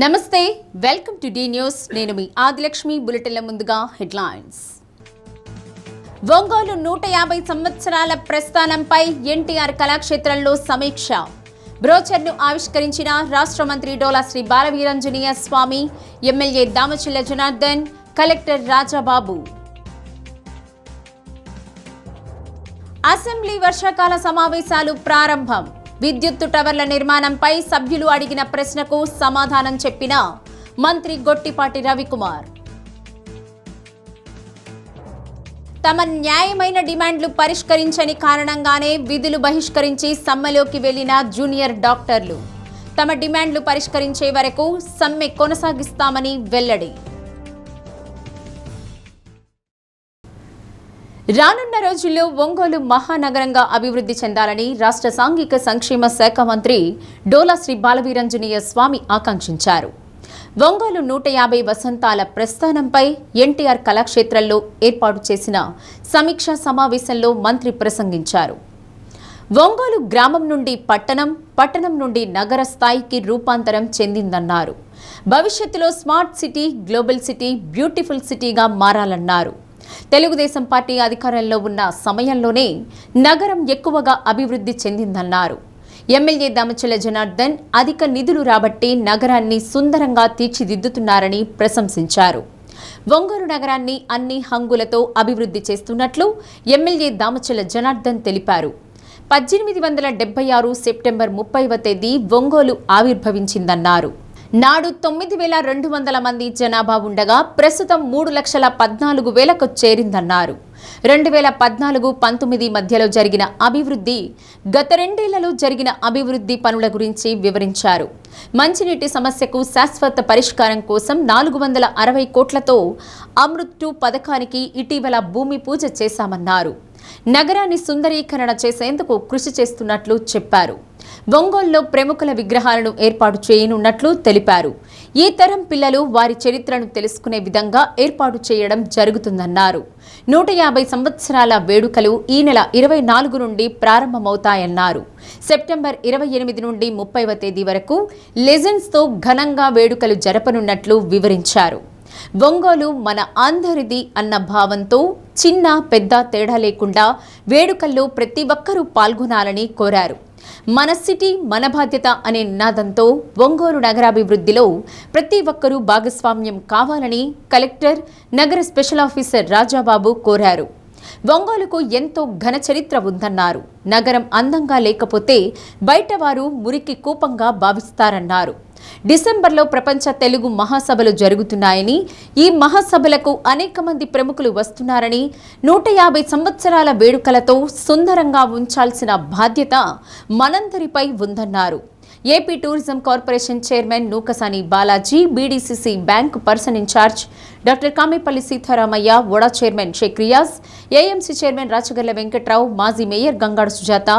నమస్తే, welcome to D news. నేను మీ ఆదిలక్ష్మి. బులెటిన్ల ముందుగా హెడ్లైన్స్. ఒంగోలు 150 సంవత్సరాల ప్రస్థానంపై ఎన్టీఆర్ కళాక్షేత్రంలో సమీక్ష. బ్రోచర్ను ఆవిష్కరించిన రాష్ట్ర మంత్రి Dola Sri Balaveeranjaneya Swamy, MLA Damacharla Janardhan, collector Rajababu. Assembly వర్షాకాల సమావేశాలు ప్రారంభం. విద్యుత్తు టవర్ల నిర్మాణంపై సభ్యులు అడిగిన ప్రశ్నకు సమాధానం చెప్పిన మంత్రి గొట్టిపాటి రవికుమార్. తమ న్యాయమైన డిమాండ్లు పరిష్కరించని కారణంగానే విధులు బహిష్కరించి సమ్మెలోకి వెళ్లిన జూనియర్ డాక్టర్లు. తమ డిమాండ్లు పరిష్కరించే వరకు సమ్మె కొనసాగిస్తామని వెల్లడి. రానున్న రోజుల్లో ఒంగోలు మహానగరంగా అభివృద్ధి చెందాలని రాష్ట్ర సాంఘిక సంక్షేమ శాఖ మంత్రి డోలా శ్రీ బాలవీరాంజనేయ స్వామి ఆకాంక్షించారు. ఒంగోలు 150 వసంతాల ప్రస్థానంపై ఎన్టీఆర్ కళాక్షేత్రంలో ఏర్పాటు చేసిన సమీక్షా సమావేశంలో మంత్రి ప్రసంగించారు. ఒంగోలు గ్రామం నుండి పట్టణం, పట్టణం నుండి నగర స్థాయికి రూపాంతరం చెందిందన్నారు. భవిష్యత్తులో smart city, global city, beautiful సిటీగా మారాలన్నారు. తెలుగుదేశం పార్టీ అధికారంలో ఉన్న సమయంలోనే నగరం ఎక్కువగా అభివృద్ధి చెందిందన్నారు. ఎమ్మెల్యే దామచల్ల జనార్దన్ అధిక నిధులు రాబట్టి నగరాన్ని సుందరంగా తీర్చిదిద్దుతున్నారని ప్రశంసించారు. ఒంగోలు నగరాన్ని అన్ని హంగులతో అభివృద్ధి చేస్తున్నట్లు ఎమ్మెల్యే దామచల్ల జనార్దన్ తెలిపారు. 1876 సెప్టెంబర్ 30వ తేదీ ఒంగోలు ఆవిర్భవించిందన్నారు. నాడు 9,200 మంది జనాభా ఉండగా ప్రస్తుతం 3,14,000కు చేరిందన్నారు. 2014-19 మధ్యలో జరిగిన అభివృద్ధి, గత 2 ఏళ్లలో జరిగిన అభివృద్ధి పనుల గురించి వివరించారు. మంచినీటి సమస్యకు శాశ్వత పరిష్కారం కోసం 460 కోట్లతో అమృత్ 2 పథకానికి ఇటీవల భూమి పూజ చేశామన్నారు. నగరాన్ని సుందరీకరణ చేసేందుకు కృషి చేస్తున్నట్లు చెప్పారు. ఒంగోలులో ప్రముఖుల విగ్రహాలను ఏర్పాటు చేయనున్నట్లు తెలిపారు. ఈ తరం పిల్లలు వారి చరిత్రను తెలుసుకునే విధంగా ఏర్పాటు చేయడం జరుగుతుందన్నారు. 150 సంవత్సరాల వేడుకలు ఈ నెల 24 నుండి ప్రారంభమవుతాయన్నారు. సెప్టెంబర్ 28 నుండి 30వ తేదీ వరకు లెజెండ్స్తో ఘనంగా వేడుకలు జరపనున్నట్లు వివరించారు. ఒంగోలు మన అందరిది అన్న భావంతో చిన్న పెద్ద తేడా లేకుండా వేడుకల్లో ప్రతి ఒక్కరూ పాల్గొనాలని కోరారు. మన సిటీ మన బాధ్యత అనే నినాదంతో ఒంగోలు నగరాభివృద్ధిలో ప్రతి ఒక్కరూ భాగస్వామ్యం కావాలని కలెక్టర్, నగర స్పెషల్ ఆఫీసర్ రాజాబాబు కోరారు. ఒంగోలుకు ఎంతో ఘన చరిత్ర ఉందన్నారు. నగరం అందంగా లేకపోతే బయటవారు మురికి కూపంగా భావిస్తారన్నారు. డిసెంబర్లో ప్రపంచ తెలుగు మహాసభలు జరుగుతున్నాయని, ఈ మహాసభలకు అనేక మంది ప్రముఖులు వస్తున్నారని, 150 సంవత్సరాల వేడుకలతో సుందరంగా ఉంచాల్సిన బాధ్యత మనందరిపై ఉందన్నారు. AP tourism corporation chairman Nukasani Balaji, BDCC bank person in charge doctor Kamepalli Seetharamaiah, వడా chairman Sheikh Riyaz, AMC chairman Rachagarla Venkatrao, మాజీ మేయర్ గంగాడ సుజాత,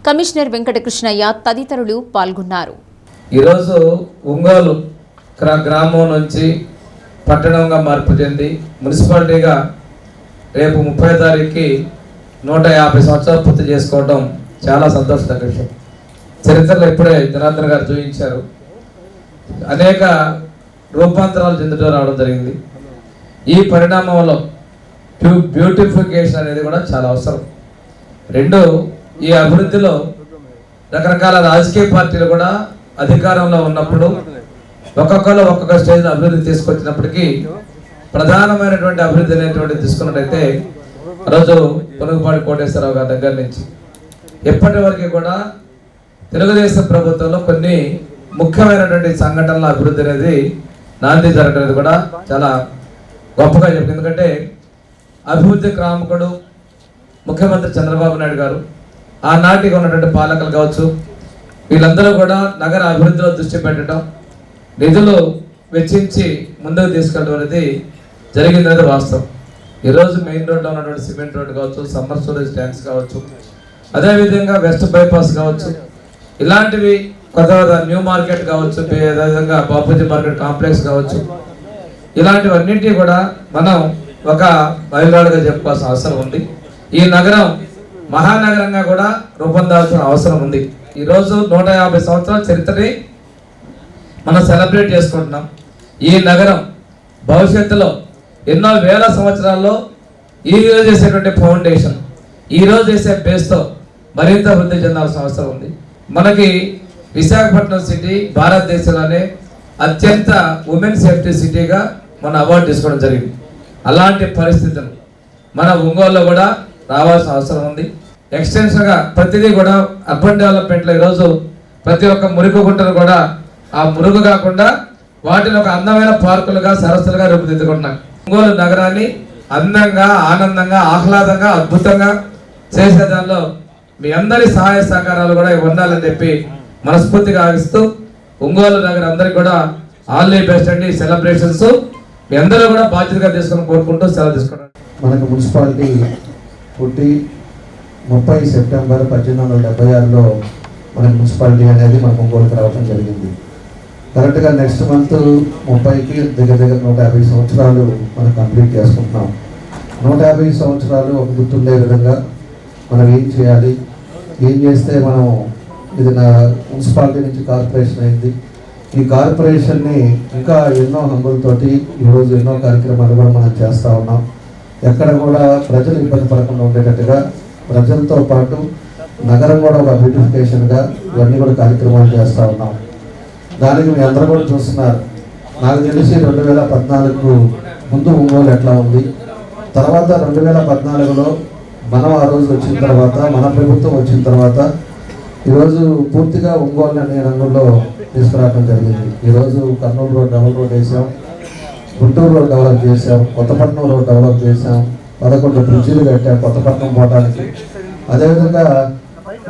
కమిషనర్ వెంకటకృష్ణయ్య తదితరులు పాల్గొన్నారు. ఈరోజు ఒంగోలు గ్రామం నుంచి పట్టణంగా మార్పు చెంది మున్సిపాలిటీగా రేపు 30వ తారీఖుకి 150 సంవత్సరాలు పూర్తి చేసుకోవడం చాలా సంతోషకర విషయం. చరిత్రలో ఇప్పుడే జనార్దన్ గారు చూపించారు. అనేక రూపాంతరాలు చెందుతూ రావడం జరిగింది. ఈ పరిణామంలో బ్యూటిఫికేషన్ అనేది కూడా చాలా అవసరం. రెండు, ఈ అభివృద్ధిలో రకరకాల రాజకీయ పార్టీలు కూడా అధికారంలో ఉన్నప్పుడు ఒక్కొక్కరు ఒక్కొక్క స్టేజ్ అభివృద్ధి తీసుకొచ్చినప్పటికీ ప్రధానమైనటువంటి అభివృద్ధి అనేటువంటి తీసుకున్నట్టయితే రోజు పొనుగుపాటి కోటేశ్వరరావు గారి దగ్గర నుంచి ఎప్పటి వరకు కూడా తెలుగుదేశం ప్రభుత్వంలో కొన్ని ముఖ్యమైనటువంటి సంఘటనల అభివృద్ధి అనేది నాంది జరగలేదు కూడా చాలా గొప్పగా చెప్పింది. ఎందుకంటే అభివృద్ధి క్రామకుడు ముఖ్యమంత్రి చంద్రబాబు నాయుడు గారు, ఆనాటికి ఉన్నటువంటి పాలకులు కావచ్చు, వీళ్ళందరూ కూడా నగర అభివృద్ధిలో దృష్టి పెట్టడం, నిధులు వెచ్చించి ముందుకు తీసుకెళ్ళడం అనేది జరిగిందనేది వాస్తవం. ఈరోజు మెయిన్ రోడ్లో ఉన్నటువంటి సిమెంట్ రోడ్ కావచ్చు, సమ్మర్ స్టోరేజ్ ట్యాంక్స్ కావచ్చు, అదేవిధంగా వెస్ట్ బైపాస్ కావచ్చు, ఇలాంటివి కొత్త న్యూ మార్కెట్ కావచ్చు, అదేవిధంగా బాపూజీ మార్కెట్ కాంప్లెక్స్ కావచ్చు, ఇలాంటివన్నింటినీ కూడా మనం ఒక మైలురాళ్ళుగా చెప్పుకోవాల్సిన అవసరం ఉంది. ఈ నగరం మహానగరంగా కూడా రూపొందాల్సిన అవసరం ఉంది. ఈరోజు 150 సంవత్సరాల చరిత్రని మనం సెలబ్రేట్ చేసుకుంటున్నాం. ఈ నగరం భవిష్యత్తులో ఎన్నో వేల సంవత్సరాల్లో ఈ రోజు చేసేటువంటి ఫౌండేషన్, ఈ రోజు చేసే బేస్తో మరింత వృద్ధి చెందాల్సిన అవసరం ఉంది. మనకి విశాఖపట్నం సిటీ భారతదేశంలోనే అత్యంత ఉమెన్ సేఫ్టీ సిటీగా మన అవార్డు తీసుకోవడం జరిగింది. అలాంటి పరిస్థితులు మన ఒంగోలులో కూడా రావాల్సిన అవసరం ఉంది. ఎక్స్టెన్షన్గా ప్రతిదీ కూడా అర్బన్ డెవలప్మెంట్లో ఈరోజు ప్రతి ఒక్క మురుగు గుంటను కూడా ఆ మురుగు కాకుండా వాటిని ఒక అందమైన పార్కులుగా, సరస్సులుగా రూపుదిద్దుకుంటున్నాం. ఒంగోలు నగరాన్ని అందంగా, ఆనందంగా, ఆహ్లాదంగా, అద్భుతంగా చేసే దానిలో మీ అందరి సహాయ సహకారాలు కూడా ఉండాలని చెప్పి మనస్ఫూర్తిగా ఆగిస్తూ ఒంగోలు నగరం అందరికి కూడా ఆల్ ది బెస్ట్ అండి. సెలబ్రేషన్స్ మీ అందరూ కూడా బాధ్యతగా తీసుకొని కోరుకుంటూ సెలవు తీసుకున్నాను. మనకు మున్సిపాలిటీ పుట్టి 30 సెప్టెంబర్ 1876లో మనకు మున్సిపాలిటీ అనేది మనకు ఒంగోలుకి రావడం జరిగింది. కరెక్ట్గా నెక్స్ట్ మంత్ 30కి దగ్గర 150 సంవత్సరాలు మనం కంప్లీట్ చేసుకుంటున్నాం. 150 సంవత్సరాలు ఒక గుర్తుండే విధంగా మనం ఏం చేయాలి, ఏం చేస్తే మనం ఇది నా మున్సిపాలిటీ నుంచి కార్పొరేషన్ అయింది. ఈ కార్పొరేషన్ని ఇంకా ఎన్నో హంగులతోటి ఈరోజు ఎన్నో కార్యక్రమాలు కూడా మనం చేస్తూ ఉన్నాం. ఎక్కడ కూడా ప్రజలు ఇబ్బంది పడకుండా ఉండేటట్టుగా ప్రజలతో పాటు నగరం కూడా ఒక బ్యూటిఫికేషన్గా ఇవన్నీ కూడా కార్యక్రమాలు చేస్తూ ఉన్నాం. దానికి మీ అందరూ కూడా చూస్తున్నారు. నాకు తెలిసి 2014 ముందు ఒంగోలు ఎట్లా ఉంది, తర్వాత 2014లో మనం ఆ రోజు వచ్చిన తర్వాత, మన ప్రభుత్వం వచ్చిన తర్వాత ఈరోజు పూర్తిగా ఒంగోలు అనే రంగంలో తీసుకురావడం జరిగింది. ఈరోజు కర్నూలు రోడ్ డబుల్ రోడ్ వేసాం, గుంటూరు రోడ్ డెవలప్ చేసాం, కొత్తపట్నం రోడ్ డెవలప్ చేసాం, 11 బ్రిడ్జిలు కట్టాం కొత్తపట్నం పోవడానికి. అదేవిధంగా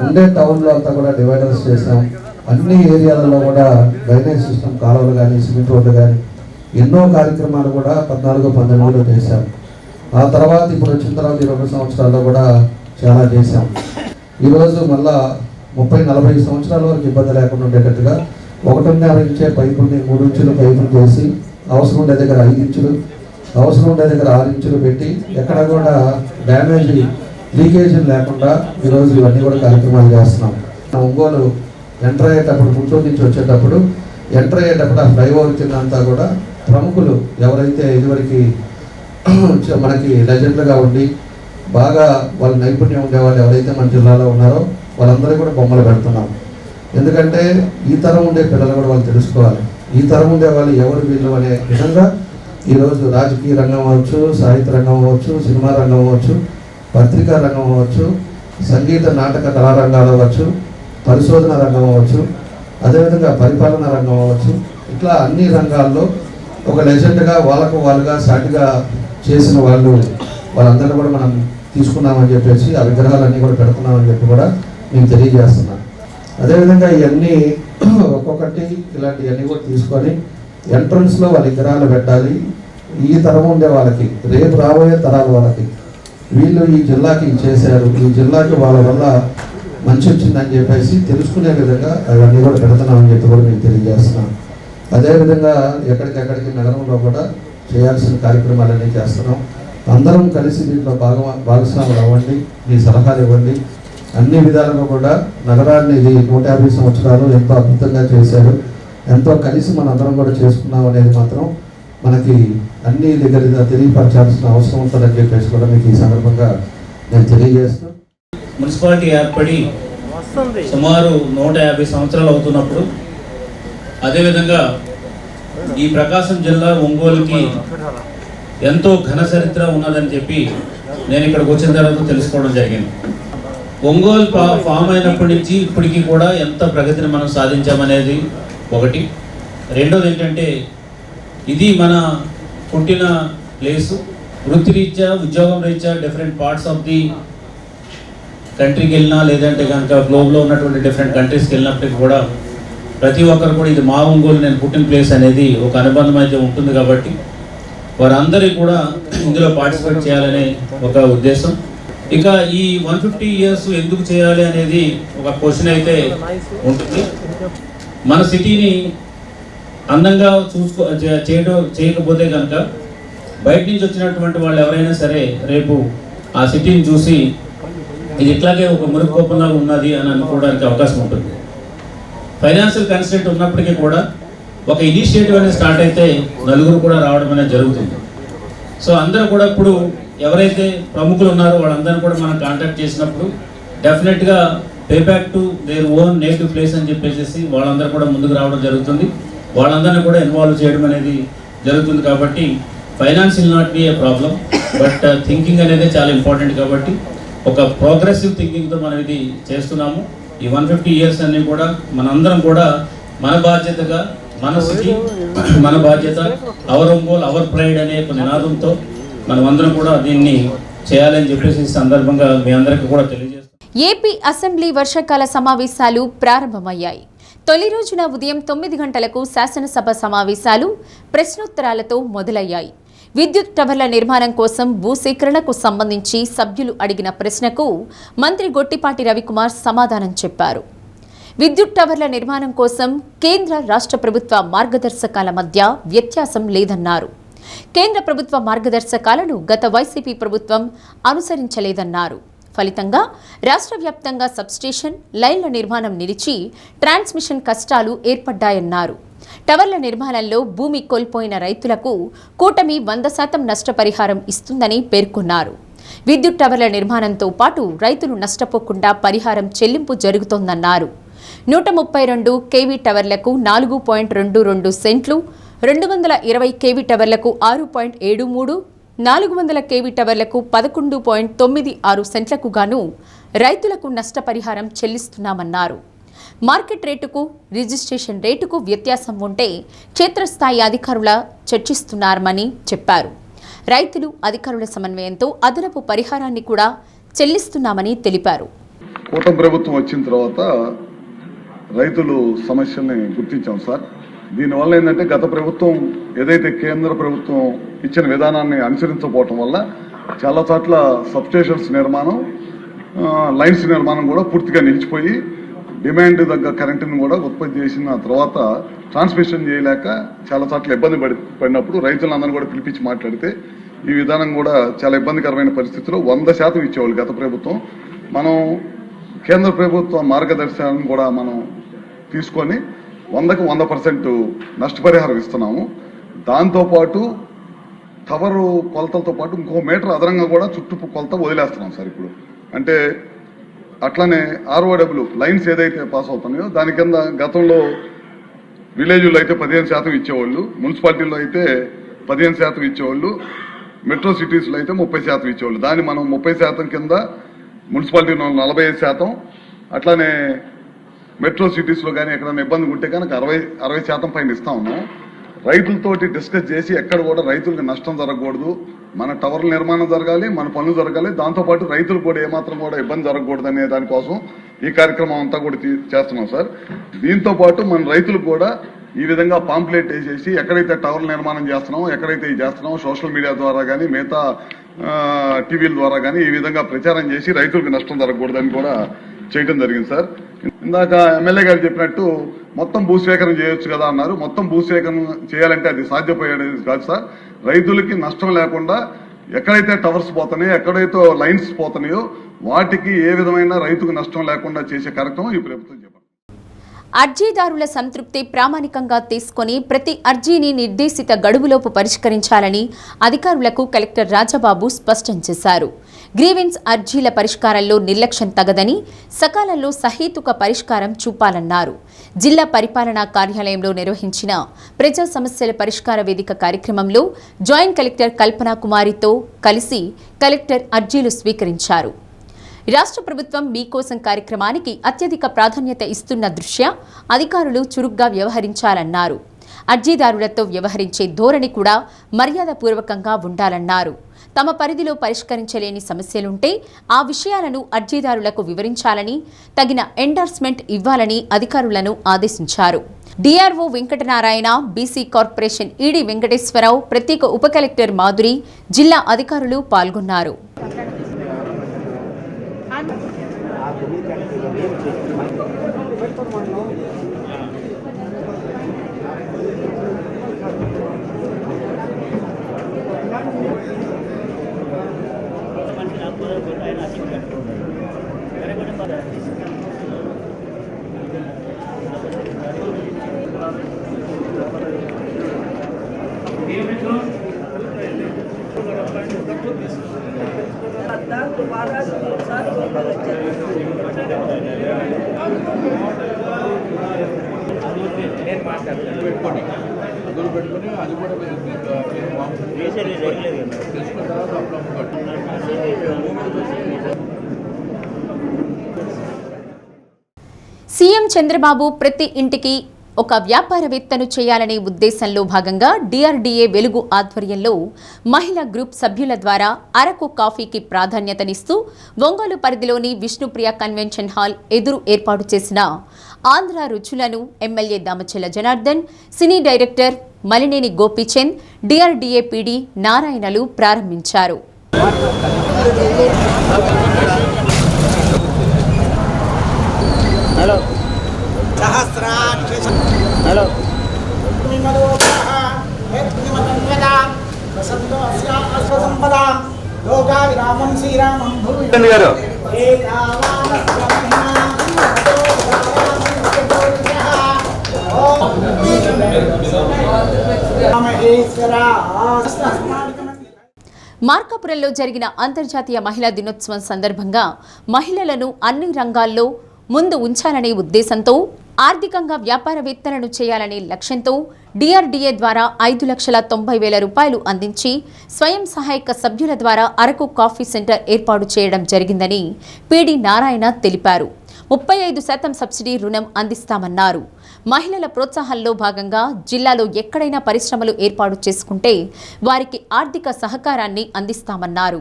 ఉండే టౌన్లో అంతా కూడా డివైడర్స్ చేసాం. అన్ని ఏరియాలలో కూడా డ్రైనేజ్ సిస్టమ్, కాలువలు కానీ, సిమెంట్ రోడ్లు కానీ ఎన్నో కార్యక్రమాలు కూడా 14-15లో చేశాం. ఆ తర్వాత ఇప్పుడు వచ్చిన తర్వాత 20 సంవత్సరాల్లో కూడా చాలా చేశాం. ఈరోజు మళ్ళా 30-40 సంవత్సరాల వరకు ఇబ్బంది లేకుండా ఉండేటట్టుగా 1.5 ఇంచే పైపుల్ని 3 ఇంచులు పైపులు చేసి, అవసరం ఉండే దగ్గర 5 ఇంచులు, అవసరం ఉండే దగ్గర 6 ఇంచులు పెట్టి ఎక్కడ కూడా డ్యామేజ్, లీకేజీలు లేకుండా ఈరోజు ఇవన్నీ కూడా కార్యక్రమాలు చేస్తున్నాం. ఒంగోలు ఎంటర్ అయ్యేటప్పుడు, గుంటూరు నుంచి వచ్చేటప్పుడు ఎంటర్ అయ్యేటప్పుడు ఆ ఫ్లైఓవర్ కింద అంతా కూడా ప్రముఖులు ఎవరైతే ఇదివరకు మనకి లెజెండ్లుగా ఉండి బాగా వాళ్ళ నైపుణ్యం ఉండేవాళ్ళు ఎవరైతే మన జిల్లాలో ఉన్నారో వాళ్ళందరికీ కూడా బొమ్మలు పెడుతున్నాం. ఎందుకంటే ఈ తరం ఉండే పిల్లలు కూడా వాళ్ళు తెలుసుకోవాలి, ఈ తరం ఉండే వాళ్ళు ఎవరు వీళ్ళు అనే విధంగా ఈరోజు రాజకీయ రంగం అవ్వచ్చు, సాహిత్య రంగం అవ్వచ్చు, సినిమా రంగం అవ్వచ్చు, పత్రికా రంగం అవ్వచ్చు, సంగీత నాటక కళారంగాలు అవ్వచ్చు, పరిశోధన రంగం అవ్వచ్చు, అదేవిధంగా పరిపాలన రంగం అవ్వచ్చు, ఇట్లా అన్ని రంగాల్లో ఒక లెజెండ్గా వాళ్ళుగా సాటిగా చేసిన వాళ్ళందరినీ కూడా మనం తీసుకున్నామని చెప్పేసి ఆ విగ్రహాలన్నీ కూడా పెడుతున్నామని చెప్పి కూడా మేము తెలియజేస్తున్నాం. అదేవిధంగా ఇవన్నీ ఒక్కొక్కటి ఇలాంటివన్నీ కూడా తీసుకొని ఎంట్రన్స్లో వాళ్ళ విగ్రహాలు పెట్టాలి. ఈ తరం ఉండే వాళ్ళకి, రేపు రాబోయే తరాల వాళ్ళకి వీళ్ళు ఈ జిల్లాకి చేశారు, ఈ జిల్లాకి వాళ్ళ వల్ల మంచి వచ్చిందని చెప్పేసి తెలుసుకునే విధంగా అవన్నీ కూడా పెడుతున్నామని చెప్పి కూడా మేము తెలియజేస్తున్నాం. అదేవిధంగా ఎక్కడికెక్కడికి నగరంలో కూడా చేయాల్సిన కార్యక్రమాలన్నీ చేస్తున్నాం. అందరం కలిసి దీంట్లో భాగస్వాములు అవ్వండి, మీ సలహాలు ఇవ్వండి. అన్ని విధాలుగా కూడా నగరాన్ని ఇది 150 సంవత్సరాలు ఎంతో అద్భుతంగా చేశారు, ఎంతో కలిసి మనందరం కూడా చేసుకున్నాం అనేది మాత్రం మనకి అన్ని దగ్గర తెలియపరచాల్సిన అవసరం ఉంటుందని చెప్పేసి కూడా మీకు ఈ సందర్భంగా నేను తెలియజేస్తూ, మున్సిపాలిటీ ఏర్పడి సుమారు 150 సంవత్సరాలు అవుతున్నప్పుడు, అదేవిధంగా ఈ ప్రకాశం జిల్లా ఒంగోలుకి ఎంతో ఘన చరిత్ర ఉన్నదని చెప్పి నేను ఇక్కడికి వచ్చిన తర్వాత తెలుసుకోవడం జరిగింది. ఒంగోలు ఫామ్ అయినప్పటి నుంచి ఇప్పటికీ కూడా ఎంత ప్రగతిని మనం సాధించామనేది ఒకటి. రెండోది ఏంటంటే ఇది మన పుట్టిన ప్లేసు, వృత్తిరీత్యా, ఉద్యోగం రీత్యా డిఫరెంట్ పార్ట్స్ ఆఫ్ ది కంట్రీకి వెళ్ళినా, లేదంటే కనుక గ్లోబ్లో ఉన్నటువంటి డిఫరెంట్ కంట్రీస్కి వెళ్ళినప్పటికీ కూడా ప్రతి ఒక్కరు కూడా ఇది మా ఒంగోలు, నేను పుట్టిన ప్లేస్ అనేది ఒక అనుబంధం అయితే ఉంటుంది. కాబట్టి వారందరికీ కూడా ఇందులో పార్టిసిపేట్ చేయాలనే ఒక ఉద్దేశం. ఇక ఈ 150 ఇయర్స్ ఎందుకు చేయాలి అనేది ఒక క్వశ్చన్ అయితే ఉంటుంది. మన సిటీని అందంగా చేయకపోతే కనుక బయట నుంచి వచ్చినటువంటి వాళ్ళు ఎవరైనా సరే రేపు ఆ సిటీని చూసి ఇది ఇట్లాగే ఒక మురుగు కోపంగా ఉన్నది అని అనుకోవడానికి అవకాశం ఉంటుంది. ఫైనాన్షియల్ కన్స్ట్రెంట్ ఉన్నప్పటికీ కూడా ఒక ఇనిషియేటివ్ అనేది స్టార్ట్ అయితే నలుగురు కూడా రావడం అనేది జరుగుతుంది. సో అందరూ కూడా ఇప్పుడు ఎవరైతే ప్రముఖులు ఉన్నారో వాళ్ళందరూ కూడా మనం కాంటాక్ట్ చేసినప్పుడు డెఫినెట్గా pay back to their own native place అని చెప్పేసి వాళ్ళందరూ కూడా ముందుకు రావడం జరుగుతుంది. వాళ్ళందరినీ కూడా ఇన్వాల్వ్ చేయడం అనేది జరుగుతుంది. కాబట్టి finance will not be A problem, but thinking అనేది చాలా ఇంపార్టెంట్. కాబట్టి ఒక ప్రోగ్రెసివ్ థింకింగ్తో మనం ఇది చేస్తున్నాము. ఈ 150 ఇయర్స్ అన్నీ కూడా మనందరం కూడా మన బాధ్యతగా, మన సిటీ మన బాధ్యత, అవర్ ఒంగోలు అవర్ ప్రైడ్ అనే ఒక నినాదంతో మనం అందరం కూడా దీన్ని చేయాలని చెప్పేసి ఈ సందర్భంగా మీ అందరికీ కూడా తెలియజేస్తాం. ఏపీ అసెంబ్లీ వర్షాకాల సమావేశాలు ప్రారంభమయ్యాయి. తొలి రోజున ఉదయం 9 గంటలకు శాసనసభ సమావేశాలు ప్రశ్నోత్తరాలతో మొదలయ్యాయి. విద్యుత్ టవర్ల నిర్మాణం కోసం భూసేకరణకు సంబంధించి సభ్యులు అడిగిన ప్రశ్నకు మంత్రి గొట్టిపాటి రవికుమార్ సమాధానం చెప్పారు. విద్యుత్ టవర్ల నిర్మాణం కోసం కేంద్ర రాష్ట్ర ప్రభుత్వ మార్గదర్శకాల మధ్య వ్యత్యాసం లేదన్నారు. కేంద్ర ప్రభుత్వ మార్గదర్శకాలను గత వైసీపీ ప్రభుత్వం అనుసరించలేదన్నారు. ఫలితంగా రాష్ట్ర వ్యాప్తంగా సబ్స్టేషన్ లైన్ల నిర్మాణం నిలిచి ట్రాన్స్మిషన్ కష్టాలు ఏర్పడ్డాయన్నారు. టవర్ల నిర్మాణంలో భూమి కోల్పోయిన రైతులకు కూటమి 100% నష్టపరిహారం ఇస్తుందని పేర్కొన్నారు. విద్యుత్ టవర్ల నిర్మాణంతో పాటు రైతులు నష్టపోకుండా పరిహారం చెల్లింపు జరుగుతోందన్నారు. 132 కేవీ టవర్లకు 4.22 సెంట్లు, 220 కేవీ టవర్లకు 6.73, 400 కేవీ టవర్లకు 11.96 సెంట్లకు గాను రైతులకు నష్టపరిహారం చెల్లిస్తున్నామన్నారు. మార్కెట్ రేటుకు రిజిస్ట్రేషన్ రేటుకు వ్యత్యాసం ఉంటే క్షేత్రస్థాయి అధికారుల చర్చిస్తున్నారని చెప్పారు. రైతులు అధికారుల సమన్వయంతో అదనపు పరిహారాన్ని కూడా చెల్లిస్తున్నామని తెలిపారు. కూటమి ప్రభుత్వం వచ్చిన తర్వాత రైతులు సమస్యల్ని గుర్తించాం సార్. దీనివల్ల ఏంటంటే గత ప్రభుత్వం ఏదైతే కేంద్ర ప్రభుత్వం ఇచ్చిన విధానాన్ని అనుసరించకపోవటం వల్ల చాలా చోట్ల సబ్స్టేషన్స్ నిర్మాణం, లైన్స్ నిర్మాణం కూడా పూర్తిగా నిలిచిపోయి డిమాండ్ తగ్గ కరెంటును కూడా ఉత్పత్తి చేసిన తర్వాత ట్రాన్స్మిషన్ చేయలేక చాలా చోట్ల ఇబ్బంది పడినప్పుడు రైతులందరూ కూడా పిలిపించి మాట్లాడితే ఈ విధానం కూడా చాలా ఇబ్బందికరమైన పరిస్థితిలో 100% ఇచ్చేవాళ్ళు గత ప్రభుత్వం. మనం కేంద్ర ప్రభుత్వ మార్గదర్శకాలను కూడా మనం తీసుకొని 100కు 100% నష్టపరిహారం ఇస్తున్నాము. దాంతోపాటు టవరు కొలతలతో పాటు ఇంకో మీటర్ అదనంగా కూడా చుట్టూ కొలత వదిలేస్తున్నాం సార్. ఇప్పుడు అంటే అట్లనే ROW లైన్స్ ఏదైతే పాస్ అవుతున్నాయో దాని కింద గతంలో విలేజ్లో అయితే 15% ఇచ్చేవాళ్ళు, మున్సిపాలిటీలో అయితే 15% ఇచ్చేవాళ్ళు, మెట్రో సిటీస్లో అయితే 30% ఇచ్చేవాళ్ళు. దాన్ని మనం 30% కింద, మున్సిపాలిటీలో 45%, అట్లానే మెట్రో సిటీస్లో కానీ ఎక్కడైనా ఇబ్బంది ఉంటే కనుక 60% పైన ఇస్తా ఉన్నాం. రైతులతోటి డిస్కస్ చేసి ఎక్కడ కూడా రైతులకు నష్టం జరగకూడదు, మన టవర్ల నిర్మాణం జరగాలి, మన పనులు జరగాలి, దాంతోపాటు రైతులు కూడా ఏమాత్రం కూడా ఇబ్బంది జరగకూడదు అనే దానికోసం ఈ కార్యక్రమం అంతా కూడా చేస్తున్నాం సార్. దీంతో పాటు మన రైతులు కూడా ఈ విధంగా పాంప్లెట్ వేసేసి ఎక్కడైతే టవర్ల నిర్మాణం చేస్తున్నామో, ఎక్కడైతే ఇది చేస్తున్నామో సోషల్ మీడియా ద్వారా కానీ మిగతా టీవీల ద్వారా కానీ ఈ విధంగా ప్రచారం చేసి రైతులకు నష్టం జరగకూడదని కూడా చేయడం జరిగింది సార్. ఇందాక ఎమ్మెల్యే గారు చెప్పినట్టు మొత్తం భూసేకరణ చేయొచ్చు కదా అన్నారు. మొత్తం భూసేకరణ చేయాలంటే అది సాధ్యపడేది కాదు సార్. రైతులకి నష్టం లేకుండా ఎక్కడైతే టవర్స్ పోతున్నాయో, ఎక్కడైతే లైన్స్ పోతున్నాయో వాటికి ఏ విధమైన రైతుకు నష్టం లేకుండా చేసే కార్యక్రమం ఈ ప్రభుత్వం చేపట్టింది. అర్జీదారుల సంతృప్తి ప్రామాణికంగా తీసుకొని ప్రతి అర్జీని నిర్దేశిత గడువులోపు పరిష్కరించాలని అధికారులకు కలెక్టర్ రాజబాబు స్పష్టం చేశారు. గ్రీవెన్స్ అర్జీల పరిష్కారంలో నిర్లక్ష్యం తగదని, సకాలంలో సహేతుక పరిష్కారం చూపాలన్నారు. జిల్లా పరిపాలనా కార్యాలయంలో నిర్వహించిన ప్రజా సమస్యల పరిష్కార వేదిక కార్యక్రమంలో జాయింట్ కలెక్టర్ కల్పనా కుమారితో కలిసి కలెక్టర్ అర్జీలు స్వీకరించారు. రాష్ట్ర ప్రభుత్వం మీకోసం కార్యక్రమానికి అత్యధిక ప్రాధాన్యత ఇస్తున్న దృష్ట్యా అధికారులు చురుగ్గా వ్యవహరించాలన్నారు. అర్జీదారులతో వ్యవహరించే ధోరణి కూడా మర్యాదపూర్వకంగా ఉండాలన్నారు. తమ పరిధిలో పరిష్కరించలేని సమస్యలుంటే ఆ విషయాలను అర్జీదారులకు వివరించాలని, తగిన ఎండార్స్మెంట్ ఇవ్వాలని అధికారులను ఆదేశించారు. DRO Venkatanarayana, BC corporation ED Venkateswararao, ప్రత్యేక ఉప కలెక్టర్ మాధురి, జిల్లా అధికారులు పాల్గొన్నారు. సీఎం చంద్రబాబు ప్రతి ఇంటికి ఒక వ్యాపారవేత్తను చేయాలనే ఉద్దేశంలో భాగంగా డిఆర్డీఏ వెలుగు ఆధ్వర్యంలో మహిళా గ్రూప్ సభ్యుల ద్వారా అరకు కాఫీకి ప్రాధాన్యతనిస్తూ ఒంగోలు పరిధిలోని విష్ణుప్రియ కన్వెన్షన్ హాల్ ఎదురు ఏర్పాటు చేసిన ఆంధ్ర రుచులను MLA Damacharla Janardhan, cine director Malineni Gopichand, DRDA PD నారాయణలు ప్రారంభించారు. మార్కాపురంలో జరిగిన అంతర్జాతీయ మహిళా దినోత్సవం సందర్భంగా మహిళలను అన్ని రంగాల్లో ముందు ఉంచాలనే ఉద్దేశంతో ఆర్థికంగా వ్యాపారవేత్తలను చేయాలనే లక్ష్యంతో డిఆర్డీఏ ద్వారా 5,90,000 రూపాయలు అందించి స్వయం సహాయక సభ్యుల ద్వారా అరకు కాఫీ సెంటర్ ఏర్పాటు చేయడం జరిగిందని పీడీ నారాయణ తెలిపారు. 35% సబ్సిడీ రుణం అందిస్తామన్నారు. మహిళల ప్రోత్సాహంలో భాగంగా జిల్లాలో ఎక్కడైనా పరిశ్రమలు ఏర్పాటు చేసుకుంటే వారికి ఆర్థిక సహకారాన్ని అందిస్తామన్నారు.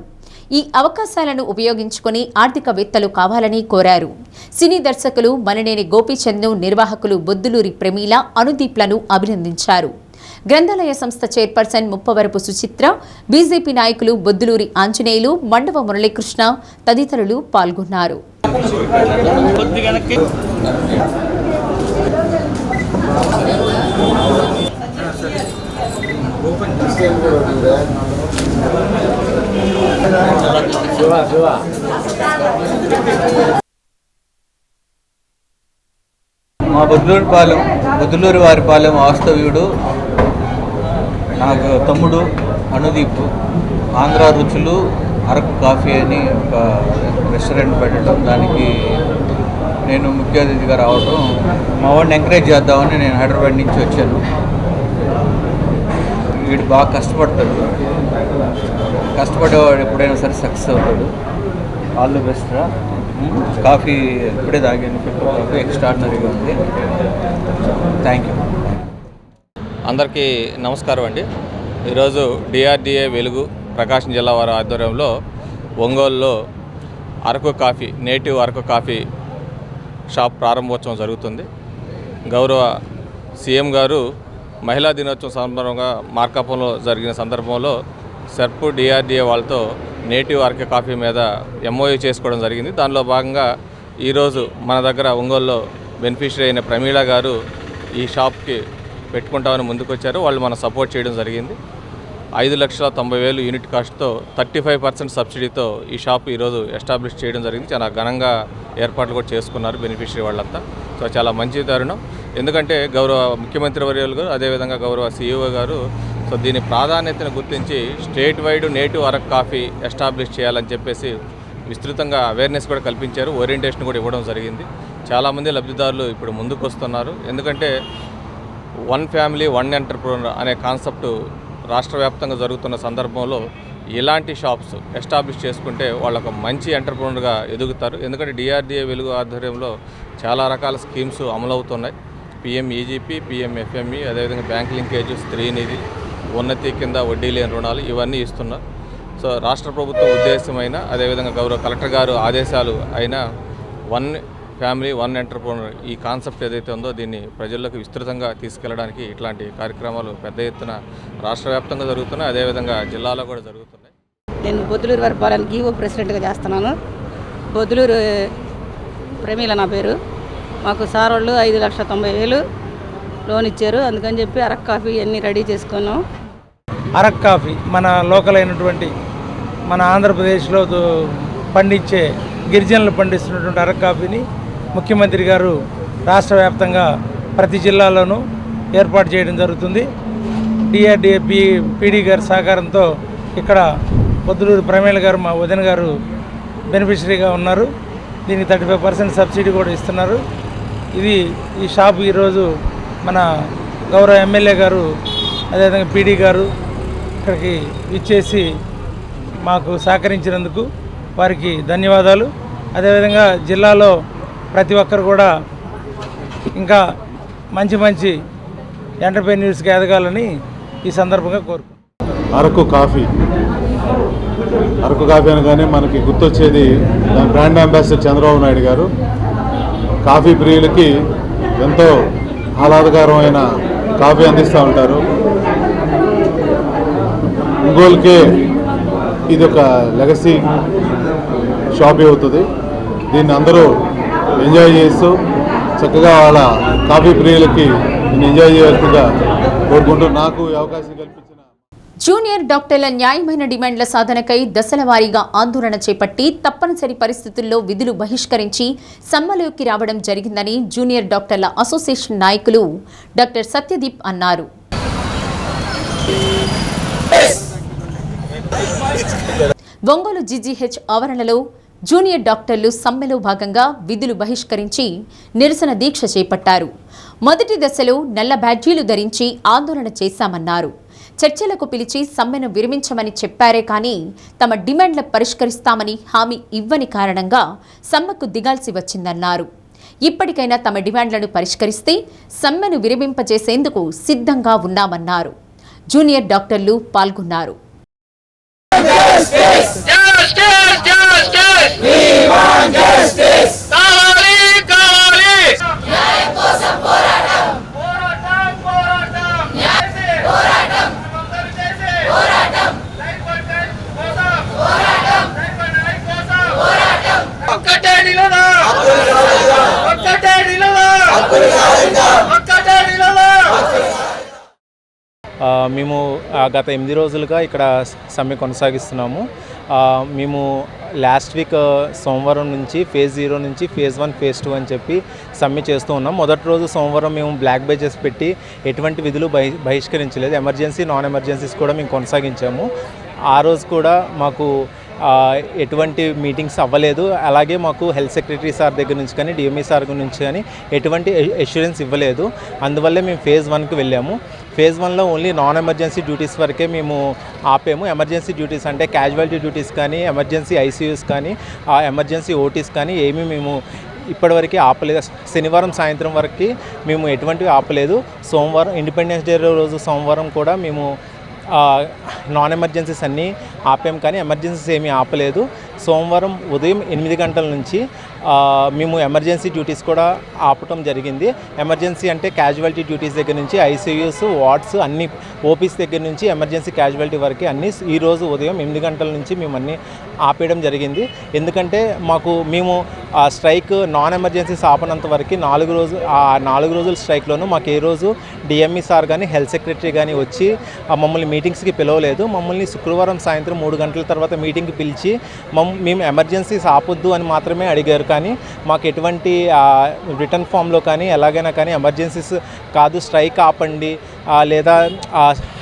ఈ అవకాశాలను ఉపయోగించుకుని ఆర్థికవేత్తలు కావాలని కోరారు. సినీ దర్శకులు మలినేని గోపీచంద్ను, నిర్వాహకులు బొద్దులూరి ప్రమీల, అనుదీప్లను అభినందించారు. గ్రంథాలయ సంస్థ చైర్పర్సన్ ముప్పవరపు సుచిత్ర, బీజేపీ నాయకులు బొద్దులూరి ఆంజనేయులు, మండవ మురళీకృష్ణ తదితరులు పాల్గొన్నారు. మా బొద్దులూరి వారిపాలెం వాస్తవ్యుడు నాకు తమ్ముడు అనుదీప్ ఆంధ్ర రుచులు అరకు కాఫీ అని ఒక రెస్టారెంట్ పెట్టడం, దానికి నేను ముఖ్య అతిథిగా రావడం, మా వాడిని ఎంకరేజ్ చేద్దామని నేను హైదరాబాద్ నుంచి వచ్చాను. వీడు బాగా కష్టపడతాడు, కష్టపడేవాడు ఎప్పుడైనా సరే సక్సెస్ అవుతాడు. ఆల్ ది బెస్ట్ రా. కాఫీ ఇప్పుడే తాగాను, కాఫీ ఎక్స్ట్రాడినరీగా ఉంది. Thank you. అందరికీ నమస్కారం అండి. ఈరోజు డిఆర్డీఏ వెలుగు ప్రకాశం జిల్లా వారి ఆధ్వర్యంలో ఒంగోలులో Araku coffee, native Araku coffee shop ప్రారంభోత్సవం జరుగుతుంది. గౌరవ సీఎం గారు మహిళా దినోత్సవం సందర్భంగా మార్కాపురంలో జరిగిన సందర్భంలో సెర్ప్ డిఆర్డీఏ వాళ్ళతో నేటివ్ అరకు కాఫీ మీద ఎంఓయూ చేసుకోవడం జరిగింది. దానిలో భాగంగా ఈరోజు మన దగ్గర ఒంగోలులో బెనిఫిషరీ అయిన ప్రమీళ గారు ఈ షాప్కి పెట్టుకుంటామని ముందుకొచ్చారు. వాళ్ళు మనం సపోర్ట్ చేయడం జరిగింది. 5,90,000 యూనిట్ కాస్ట్తో 35% సబ్సిడీతో ఈ షాప్ ఈరోజు ఎస్టాబ్లిష్ చేయడం జరిగింది. చాలా ఘనంగా ఏర్పాట్లు కూడా చేసుకున్నారు బెనిఫిషరీ వాళ్ళంతా. సో చాలా మంచి తరుణం. ఎందుకంటే గౌరవ ముఖ్యమంత్రి వర్యులు గారు, అదేవిధంగా గౌరవ సీఈఓ గారు సో దీని ప్రాధాన్యతను గుర్తించి state wide native Araku coffee establish చేయాలని చెప్పేసి విస్తృతంగా అవేర్నెస్ కూడా కల్పించారు. ఓరియంటేషన్ కూడా ఇవ్వడం జరిగింది. చాలామంది లబ్ధిదారులు ఇప్పుడు ముందుకు వస్తున్నారు. ఎందుకంటే వన్ ఫ్యామిలీ వన్ ఎంటర్ప్రెన్యూర్ అనే కాన్సెప్ట్ రాష్ట్ర వ్యాప్తంగా జరుగుతున్న సందర్భంలో ఇలాంటి షాప్స్ ఎస్టాబ్లిష్ చేసుకుంటే వాళ్ళొక మంచి ఎంటర్ప్రెన్యూర్గా ఎదుగుతారు. ఎందుకంటే డిఆర్డీఏ వెలుగు ఆధ్వర్యంలో చాలా రకాల స్కీమ్స్ అమలవుతున్నాయి. PMEGP, PMFME, అదేవిధంగా బ్యాంక్ లింకేజ్, స్త్రీనిధి, ఉన్నతి కింద వడ్డీ లేని రుణాలు ఇవన్నీ ఇస్తున్నారు. సో రాష్ట్ర ప్రభుత్వం ఉద్దేశమైన, అదేవిధంగా గౌరవ కలెక్టర్ గారు ఆదేశాలు అయిన వన్ ఫ్యామిలీ వన్ ఎంటర్ప్రెన్యూర్ ఈ కాన్సెప్ట్ ఏదైతే ఉందో దీన్ని ప్రజల్లోకి విస్తృతంగా తీసుకెళ్లడానికి ఇట్లాంటి కార్యక్రమాలు పెద్ద ఎత్తున రాష్ట్ర వ్యాప్తంగా జరుగుతున్నాయి, అదేవిధంగా జిల్లాలో కూడా జరుగుతున్నాయి. నేను బొద్దులూరు వారిపాలెం ఈవో ప్రెసిడెంట్గా చేస్తున్నాను. బొద్దులూరు ప్రమీల నా పేరు. మాకు సార్ వాళ్ళు 5,90,000 లోన్ ఇచ్చారు. అందుకని చెప్పి అరకు కాఫీ అన్నీ రెడీ చేసుకున్నాం. అరకు కాఫీ మన లోకల్ అయినటువంటి మన ఆంధ్రప్రదేశ్లో పండించే గిరిజనులు పండిస్తున్నటువంటి అరకు కాఫీని ముఖ్యమంత్రి గారు రాష్ట్ర వ్యాప్తంగా ప్రతి జిల్లాలోనూ ఏర్పాటు చేయడం జరుగుతుంది. డిఆర్డీఏ పీడీ గారి సహకారంతో ఇక్కడ బొద్దులూరు ప్రమీల గారు, మా వదిన గారు బెనిఫిషరీగా ఉన్నారు. దీనికి 35% సబ్సిడీ కూడా ఇస్తున్నారు. ఈ షాపు ఈరోజు మన గౌరవ ఎమ్మెల్యే గారు అదేవిధంగా పీడీ గారు ఇక్కడికి ఇచ్చేసి మాకు సహకరించినందుకు వారికి ధన్యవాదాలు. అదేవిధంగా జిల్లాలో ప్రతి ఒక్కరు కూడా ఇంకా మంచి ఎంటర్ప్రెన్యూర్స్గా ఎదగాలని ఈ సందర్భంగా కోరుకుంటున్నాను. అరకు కాఫీ అనగానే మనకి గుర్తొచ్చేది దాని బ్రాండ్ అంబాసిడర్ చంద్రబాబు నాయుడు గారు. కాఫీ ప్రియులకి ఎంతో ఆహ్లాదకరమైన కాఫీ అందిస్తూ ఉంటారు. ఒంగోలుకే ఇది ఒక లెగసీ షాప్ అవుతుంది. దీన్ని అందరూ ఎంజాయ్ చేస్తూ చక్కగా వాళ్ళ కాఫీ ప్రియులకి దీన్ని ఎంజాయ్ చేయాల్సిందిగా కోరుకుంటూ నాకు ఈ అవకాశం కల్పించిన జూనియర్ డాక్టర్ల న్యాయమైన డిమాండ్ల సాధనకై దశల వారీగా ఆందోళన చేపట్టి తప్పనిసరి పరిస్థితుల్లో విధులు బహిష్కరించి సమ్మెలోకి రావడం జరిగిందని జూనియర్ డాక్టర్ల అసోసియేషన్ నాయకులు డాక్టర్ సత్యదీప్ అన్నారు. ఒంగోలు జీజీహెచ్ ఆవరణలో జూనియర్ డాక్టర్లు సమ్మెలో భాగంగా విధులు బహిష్కరించి నిరసన దీక్ష చేపట్టారు. మొదటి దశలో నల్ల బ్యాడ్జీలు ధరించి ఆందోళన చేశామన్నారు. చర్చలకు పిలిచి సమ్మెను విరమించమని చెప్పారే కానీ తమ డిమాండ్ల పరిష్కరిస్తామని హామీ ఇవ్వని కారణంగా సమ్మెకు దిగాల్సి వచ్చిందన్నారు. ఇప్పటికైనా తమ డిమాండ్లను పరిష్కరిస్తే సమ్మెను విరమింపజేసేందుకు సిద్ధంగా ఉన్నామన్నారు. జూనియర్ డాక్టర్లు పాల్గొన్నారు. మేము గత 8 రోజులుగా ఇక్కడ సమ్మె కొనసాగిస్తున్నాము. మేము లాస్ట్ వీక్ సోమవారం నుంచి ఫేజ్ 0 నుంచి ఫేజ్ 1 ఫేజ్ 2 అని చెప్పి సమ్మె చేస్తూ ఉన్నాం. మొదటి రోజు సోమవారం మేము బ్లాక్ బేజెస్ పెట్టి ఎటువంటి విధులు బహిష్కరించలేదు. ఎమర్జెన్సీ నాన్ ఎమర్జెన్సీస్ కూడా మేము కొనసాగించాము. ఆ రోజు కూడా మాకు ఎటువంటి మీటింగ్స్ అవ్వలేదు. అలాగే మాకు హెల్త్ సెక్రటరీ సార్ దగ్గర నుంచి కానీ డిఎంఈ సార్ నుంచి కానీ ఎటువంటి అష్యూరెన్స్ ఇవ్వలేదు. అందువల్లే మేము ఫేజ్ 1కి వెళ్ళాము. ఫేజ్ 1లో ఓన్లీ నాన్ ఎమర్జెన్సీ డ్యూటీస్ వరకే మేము ఆపాము. ఎమర్జెన్సీ డ్యూటీస్ అంటే క్యాజువాలిటీ డ్యూటీస్ కానీ ఎమర్జెన్సీ ఐసీయూస్ కానీ ఎమర్జెన్సీ ఓటీస్ కానీ ఏమీ మేము ఇప్పటివరకు ఆపలేదు. శనివారం సాయంత్రం వరకు మేము ఎటువంటివి ఆపలేదు. సోమవారం ఇండిపెండెన్స్ డే రోజు సోమవారం కూడా మేము నాన్ ఎమర్జెన్సీస్ అన్నీ ఆపాము కానీ ఎమర్జెన్సీస్ ఏమీ ఆపలేదు. సోమవారం ఉదయం 8 గంటల నుంచి మేము ఎమర్జెన్సీ డ్యూటీస్ కూడా ఆపటం జరిగింది. ఎమర్జెన్సీ అంటే క్యాజువాలిటీ డ్యూటీస్ దగ్గర నుంచి ఐసీయూస్ వార్డ్స్ అన్ని ఓపీస్ దగ్గర నుంచి ఎమర్జెన్సీ క్యాజువాలిటీ వరకు అన్నీ ఈరోజు ఉదయం 8 గంటల నుంచి మేము అన్నీ ఆపేయడం జరిగింది. ఎందుకంటే మేము స్ట్రైక్ నాన్ ఎమర్జెన్సీస్ ఆపనంత వరకు 4 రోజుల స్ట్రైక్లోనూ మాకు ఏ రోజు డిఎంఈ సార్ కానీ హెల్త్ సెక్రటరీ కానీ వచ్చి మమ్మల్ని మీటింగ్స్కి పిలవలేదు. మమ్మల్ని శుక్రవారం సాయంత్రం 3 గంటల తర్వాత మీటింగ్కి పిలిచి మేము ఎమర్జెన్సీస్ ఆపొద్దు అని మాత్రమే అడిగారు. కానీ మాకు ఎటువంటి రిటర్న్ ఫామ్లో కానీ ఎలాగైనా కానీ ఎమర్జెన్సీస్ కాదు స్ట్రైక్ ఆపండి లేదా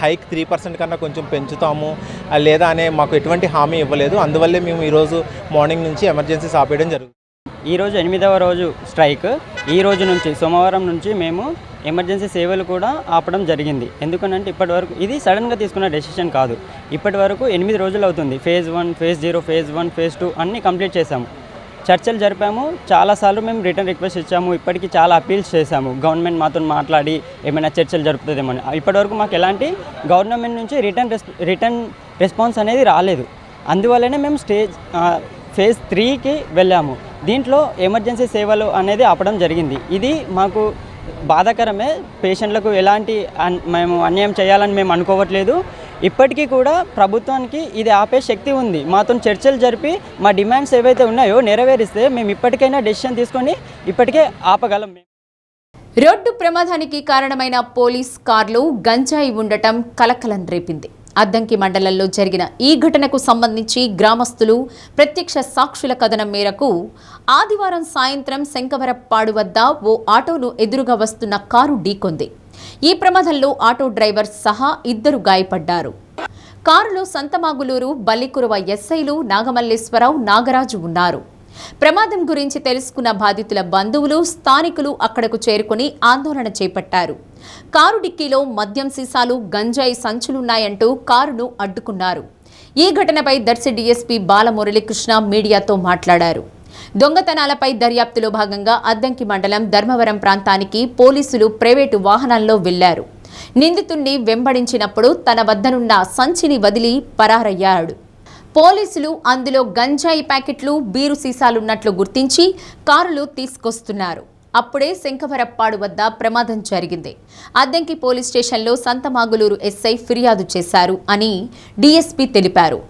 హైక్ 3% కన్నా కొంచెం పెంచుతాము లేదా అనే మాకు ఎటువంటి హామీ ఇవ్వలేదు. అందువల్లే మేము ఈరోజు మార్నింగ్ నుంచి ఎమర్జెన్సీస్ ఆపేయడం జరుగుతుంది. ఈరోజు 8వ రోజు స్ట్రైక్. ఈ రోజు నుంచి సోమవారం నుంచి మేము ఎమర్జెన్సీ సేవలు కూడా ఆపడం జరిగింది. ఎందుకనంటే ఇప్పటివరకు ఇది సడన్గా తీసుకున్న డెసిషన్ కాదు. ఇప్పటి వరకు 8 రోజులు అవుతుంది. ఫేజ్ 1 ఫేజ్ 0 ఫేజ్ 1 ఫేజ్ 2 అన్నీ కంప్లీట్ చేశాము. చర్చలు జరిపాము. చాలాసార్లు మేము రిటర్న్ రిక్వెస్ట్ ఇచ్చాము. ఇప్పటికీ చాలా అపీల్స్ చేశాము. గవర్నమెంట్ మాతో మాట్లాడి ఏమైనా చర్చలు జరుపుతుందేమని. ఇప్పటివరకు మాకు ఎలాంటి గవర్నమెంట్ నుంచి రిటర్న్ రెస్పాన్స్ అనేది రాలేదు. అందువల్లనే మేము ఫేజ్ 3కి వెళ్ళాము. దీంట్లో ఎమర్జెన్సీ సేవలు అనేది ఆపడం జరిగింది. ఇది మాకు బాధాకరమే. పేషెంట్లకు ఎలాంటి మేము అన్యాయం చేయాలని మేము అనుకోవట్లేదు. ఇప్పటికీ కూడా ప్రభుత్వానికి ఇది ఆపే శక్తి ఉంది. మాతో చర్చలు జరిపి మా డిమాండ్స్ ఏవైతే ఉన్నాయో నెరవేరిస్తే మేము ఇప్పటికైనా డెసిషన్ తీసుకొని ఇప్పటికే ఆపగలం. రోడ్డు ప్రమాదానికి కారణమైన పోలీస్ కార్లు గంజాయి ఉండటం కలకలం రేపింది. అద్దంకి మండలంలో జరిగిన ఈ ఘటనకు సంబంధించి గ్రామస్తులు ప్రత్యక్ష సాక్షుల కథనం మేరకు ఆదివారం సాయంత్రం శంకవరప్పాడు వద్ద ఓ ఆటోను ఎదురుగా వస్తున్న కారు ఢీకొంది. ఈ ప్రమాదంలో ఆటో డ్రైవర్ సహా 2 గాయపడ్డారు. కారులో సంతమాగులూరు బల్లికురవ ఎస్ఐలు నాగమల్లేశ్వరరావు నాగరాజు ఉన్నారు. ప్రమాదం గురించి తెలుసుకున్న బాధితుల బంధువులు, స్థానికులు అక్కడకు చేరుకుని ఆందోళన చేపట్టారు. కారు డిక్కీలో మద్యం సీసాలు, గంజాయి సంచులున్నాయంటూ కారును అడ్డుకున్నారు. ఈ ఘటనపై దర్శి డీఎస్పీ బాలమురళీకృష్ణ మీడియాతో మాట్లాడారు. దొంగతనాలపై దర్యాప్తులో భాగంగా అద్దంకి మండలం ధర్మవరం ప్రాంతానికి పోలీసులు ప్రైవేటు వాహనాల్లో వెళ్లారు. నిందితుణ్ణి వెంబడించినప్పుడు తన వద్దనున్న సంచిని వదిలి పరారయ్యాడు. పోలీసులు అందులో గంజాయి ప్యాకెట్లు, బీరు సీసాలున్నట్లు గుర్తించి కారులో తీసుకొస్తున్నారు. అప్పుడే శంఖవరప్పాడు వద్ద ప్రమాదం జరిగింది. అద్దంకి పోలీస్ స్టేషన్లో సంతమాగులూరు ఎస్ఐ ఫిర్యాదు చేశారు అని డీఎస్పీ తెలిపారు.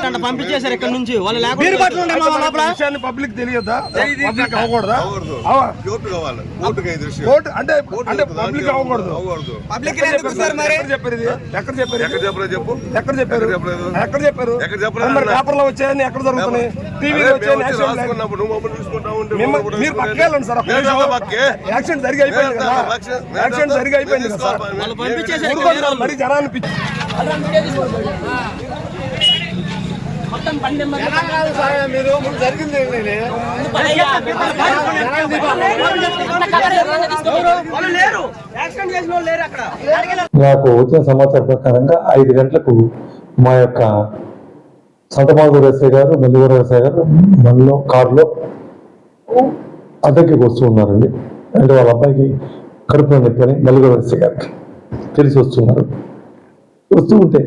మొత్తం పంపించేశారు ఇక్కడ నుంచి. వాళ్ళు లేకపోతే పబ్లిక్ తెలియదా? పబ్లిక్ అవ్వకూడదా? అంటే పబ్లిక్ అవ్వకూడదు. ఎక్కడ చెప్పారు? మరి పేపర్లో వచ్చాయని ఎక్కడ జరుగుతున్నాయి? టీవీలో వచ్చాయని మీరు పక్కకి వెళ్ళండి సార్. యాక్సిడెంట్ జరిగి అయిపోయింది కదా. యాక్సిడెంట్ జరిగి అయిపోయింది కదా సార్. మరి జనాన్ని పిచ్చి నాకు వచ్చిన సమాచారం ప్రకారంగా 5 గంటలకు మా యొక్క సంతమాగులూరు ఎస్ఐ గారు, మల్లిగూడ ఎస్ఐ గారు మనలో కారులో అద్దెకి వస్తూ ఉన్నారండి. అంటే వాళ్ళ అబ్బాయికి కడుపులో నొప్పి అని మల్లిగూడ ఎస్ఐ గారికి తెలిసి వస్తున్నారు. వస్తూ ఉంటే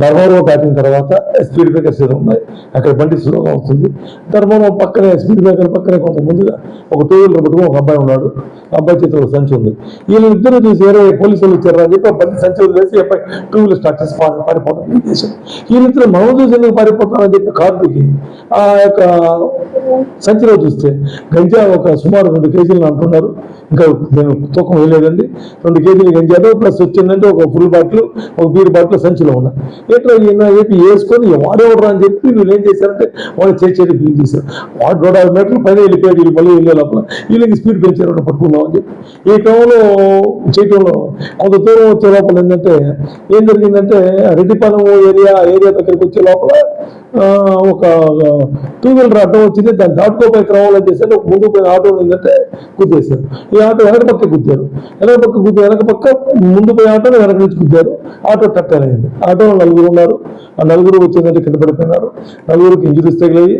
ధర్మవరం దాటిన తర్వాత స్పీడ్ బ్రేకర్స్ ఏదో ఉన్నాయి, అక్కడ బండి స్లోగా వస్తుంది. ధర్మవరం పక్కనే స్పీడ్ బ్రేకర్ పక్కనే కొంత ముందుగా ఒక 2 వీలర్ పట్టుకుని ఒక అబ్బాయి ఉన్నాడు. అబ్బాయి చేతిలో సంచి ఉంది. వీళ్ళిద్దరూ చూసి వేరే పోలీసులు వచ్చారు అని చెప్పి బండి సంచి వదిలేసి అబ్బాయి 2 వీలర్ స్టార్ట్ చేసి పారిపోవడం చేశారు. వీళ్ళిద్దరు మనం చూసి ఎందుకు పారిపోతామని చెప్పి కారు దిగి ఆ యొక్క సంచిలో చూస్తే గంజా ఒక సుమారు 2 కేజీలు అంటున్నారు. ఇంకా నేను తూకం వేయలేదండి. 2 కేజీలు గంజాలో ప్లస్ వచ్చిందంటే ఒక ఫుల్ బాటిల్, ఒక బీర్ బాటిల్ సంచిలో ఉన్నాయి. ఎట్లా చెప్పి వేసుకొని వాడేవడరా అని చెప్పి వీళ్ళు ఏం చేశారంటే వాళ్ళు చేసేది బిల్ చేశారు. వాడు 150 మీటర్లు పైన వెళ్ళిపోయాడు. వీళ్ళు మళ్ళీ వెళ్ళే లోపల వీళ్ళకి స్పీడ్ పెంచారు, పట్టుకుందాం అని చెప్పి ఈ క్రమంలో చేయటంలో కొంత దూరం వచ్చే లోపల ఏంటంటే ఏం జరిగిందంటే రెడ్డిపాలెం ఏరియా దగ్గరికి వచ్చే లోపల ఒక 2 వీలర్ అడ్డం వచ్చింది. దాన్ని దాటుకోపోయే క్రమంలో చేశారు. ఒక ముందు పోయిన ఆటో ఏంటంటే గుద్దేశారు. ఈ ఆటో వెనక పక్క గుద్దారు. వెనక పక్క ముందు పోయే ఆటోని వెనక నుంచి గుద్దారు. ఆటో టక్కర్ అయింది. ఆటోలో 4 ఉన్నారు. ఆ 4 వచ్చిందంటే కింద పడిపోయినారు. 4కి ఇంజరీస్ తగిలాయి.